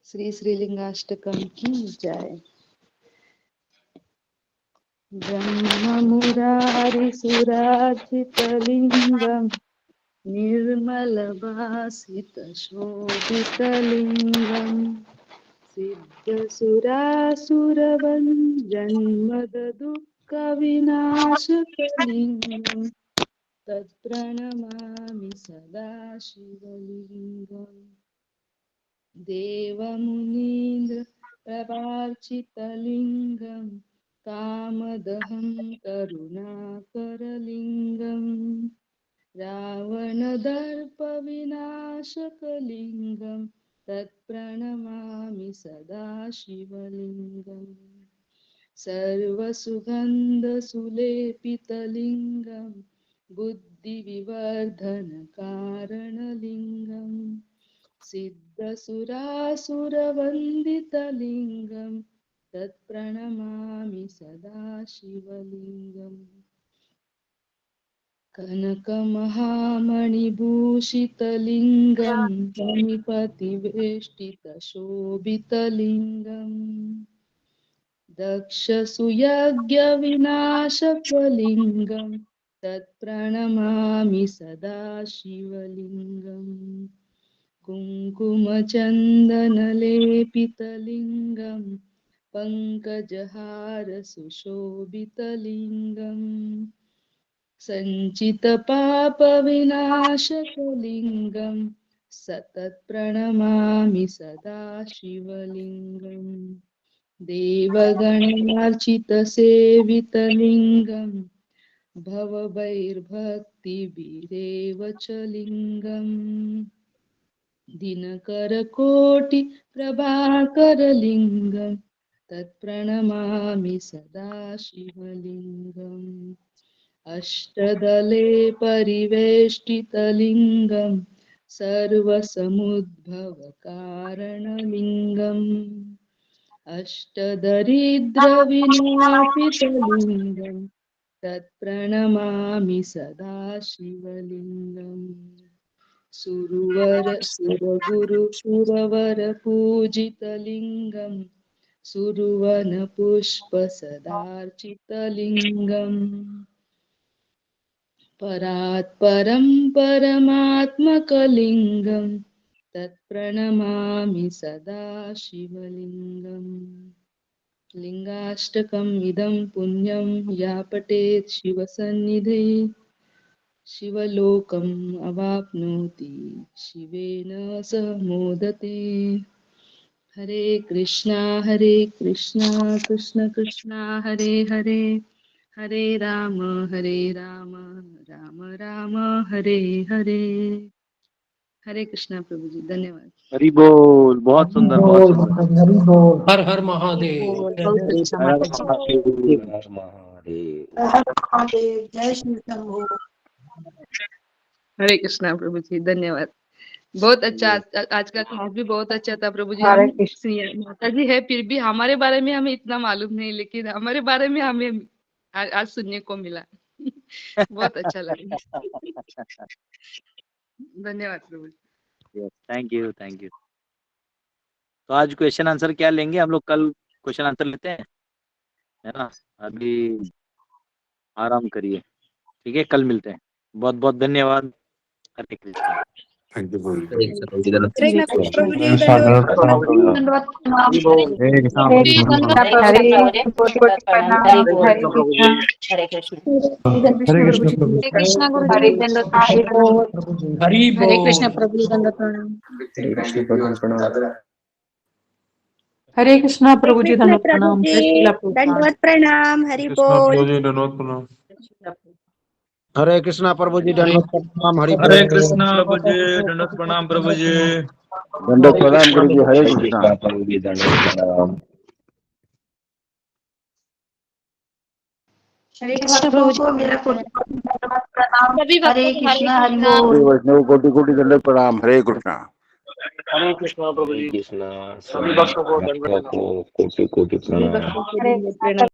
श्री श्री लिंगाष्टकम की जय। ब्रह्म मुरारी सुरार्चितलिंगम निर्मल भासित शोभितलिंगम सिद्धसुरासुरवन्द्यन्मद दुःखविनाशकलिंगम तत्प्रणमामि सदा शिवलिंगम् देवमुनीन्द्र प्रवार्चितलिंगं कामदहं करुणाकरलिंगम् रावणदर्पविनाशकलिंगं तत्प्रणमामि सदा शिवलिंगम् सर्वसुगन्धसुलेपितलिंगं बुद्धिविवर्धनकारणलिंगम् सिद्धसुरासुरवन्दितलिंगं तत्प्रणमामि सदा शिवलिंगम् कनकमहामणिभूषितलिंगं फणिपतिवेष्टितशोभितलिंगम् दक्षसुयज्ञविनाशकलिंगं तत्प्रणमामि सदा शिवलिंगम् कुङ्कुमचन्दनलेपितलिंगं पङ्कजहारसुशोभितलिंगम् सञ्चितपापविनाशकलिंगं सतत्प्रणमामि सदा शिवलिंगम् देवगणार्चितसेवितलिंगं भवभैर्भक्तिभिरेव च लिंगम् दिनकरकोटिप्रभाकरलिंगं तत्प्रणमामि सदा शिवलिंगम् अष्टदले परिवेष्टितलिंगं सर्वसमुद्भवकारणलिंगम् अष्टदरिद्रविनाशितलिंगं तत्प्रणमामि सदा शिवलिंगम् सुरवर सुरगुरु सुरवर पूजितलिंगं सुरवनपुष्पसदार्चितलिंगम् परात्परं परमात्मकलिंगं तत्प्रणमामि सदा शिवलिंगम् लिंगाष्टकम् इदं पुण्यं या पठेत् शिवसन्निधे शिवलोकम् अवाप्नोति शिवेन सह मोदते। हरे कृष्णा कृष्ण कृष्णा हरे हरे हरे राम राम राम हरे हरे। हरे कृष्णा प्रभु जी, धन्यवाद। हरि बोल। बहुत सुंदर बहुत सुंदर। हरि बोल। हर हर महादेव। बहुत अच्छा माता जी। हर महादेव। जय श्री शंभू। हरे कृष्णा प्रभु जी, धन्यवाद। बहुत अच्छा, आज का क्लास भी बहुत अच्छा था प्रभु जी। हरे हम माता जी है, फिर भी हमारे बारे में हमें इतना मालूम नहीं, लेकिन हमारे बारे में हमें आज सुनने को मिला। बहुत अच्छा लगा। धन्यवाद प्रभु जी। Thank you thank you. तो आज क्वेश्चन आंसर क्या लेंगे हम लोग? कल क्वेश्चन आंसर लेते हैं, है ना? अभी आराम करिए, ठीक है? कल मिलते हैं। बहुत बहुत धन्यवाद। हरे कृष्णा। थैंक यू प्रभु जी। हरे कृष्ण प्रभु जी, सादर धन्यवाद। प्रणाम प्रभु जी। दंडवत प्रणाम। हरे कृष्णा हरे प्रभु जी। कृष्णा प्रभु जी, कोटि कोटि प्रणाम। हरे कृष्णा। हरे कृष्ण। हरे कृष्ण हरे प्रभु कृष्ण जी। प्रभु हरे जी। कृष्णा गुरु जी। दंडवत प्रणाम। प्रभु जी। हरि हरे कृष्ण बोल। प्रभु जी, दंडवत प्रणाम। हरे कृष्ण प्रभु जी प्रणाम। हरे कृष्णा प्रभु जी कृष्ण धन्यवाद प्रभु प्रणाम। जय जी श्रीला प्रभुपाद। दंडवत प्रणाम हरि कृष्णा बोल प्रभु जी धन्यवाद प्रणाम। हरे कृष्णा प्रभु जी दंडवत प्रणाम हरि हरे बोल। कृष्णा प्रभु जी दंडवत प्रणाम प्रभु जी। दंडवत प्रणाम गुरु जी। हरे कृष्णा। प्रभु जी दंडवत प्रणाम। हरे कृष्ण प्रभु जी मेरा प्रणाम। हरे कृष्णा हरि श्री बोल। वैष्णव कोटि कोटि दंडवत प्रणाम। हरे कृष्णा। हरे कृष्णा प्रभु हरे जी। कृष्णा सभी सभी भक्तों को दंडवत भक्तों प्रणाम। को कोटि कोटि प्रणाम। हरे कृष्ण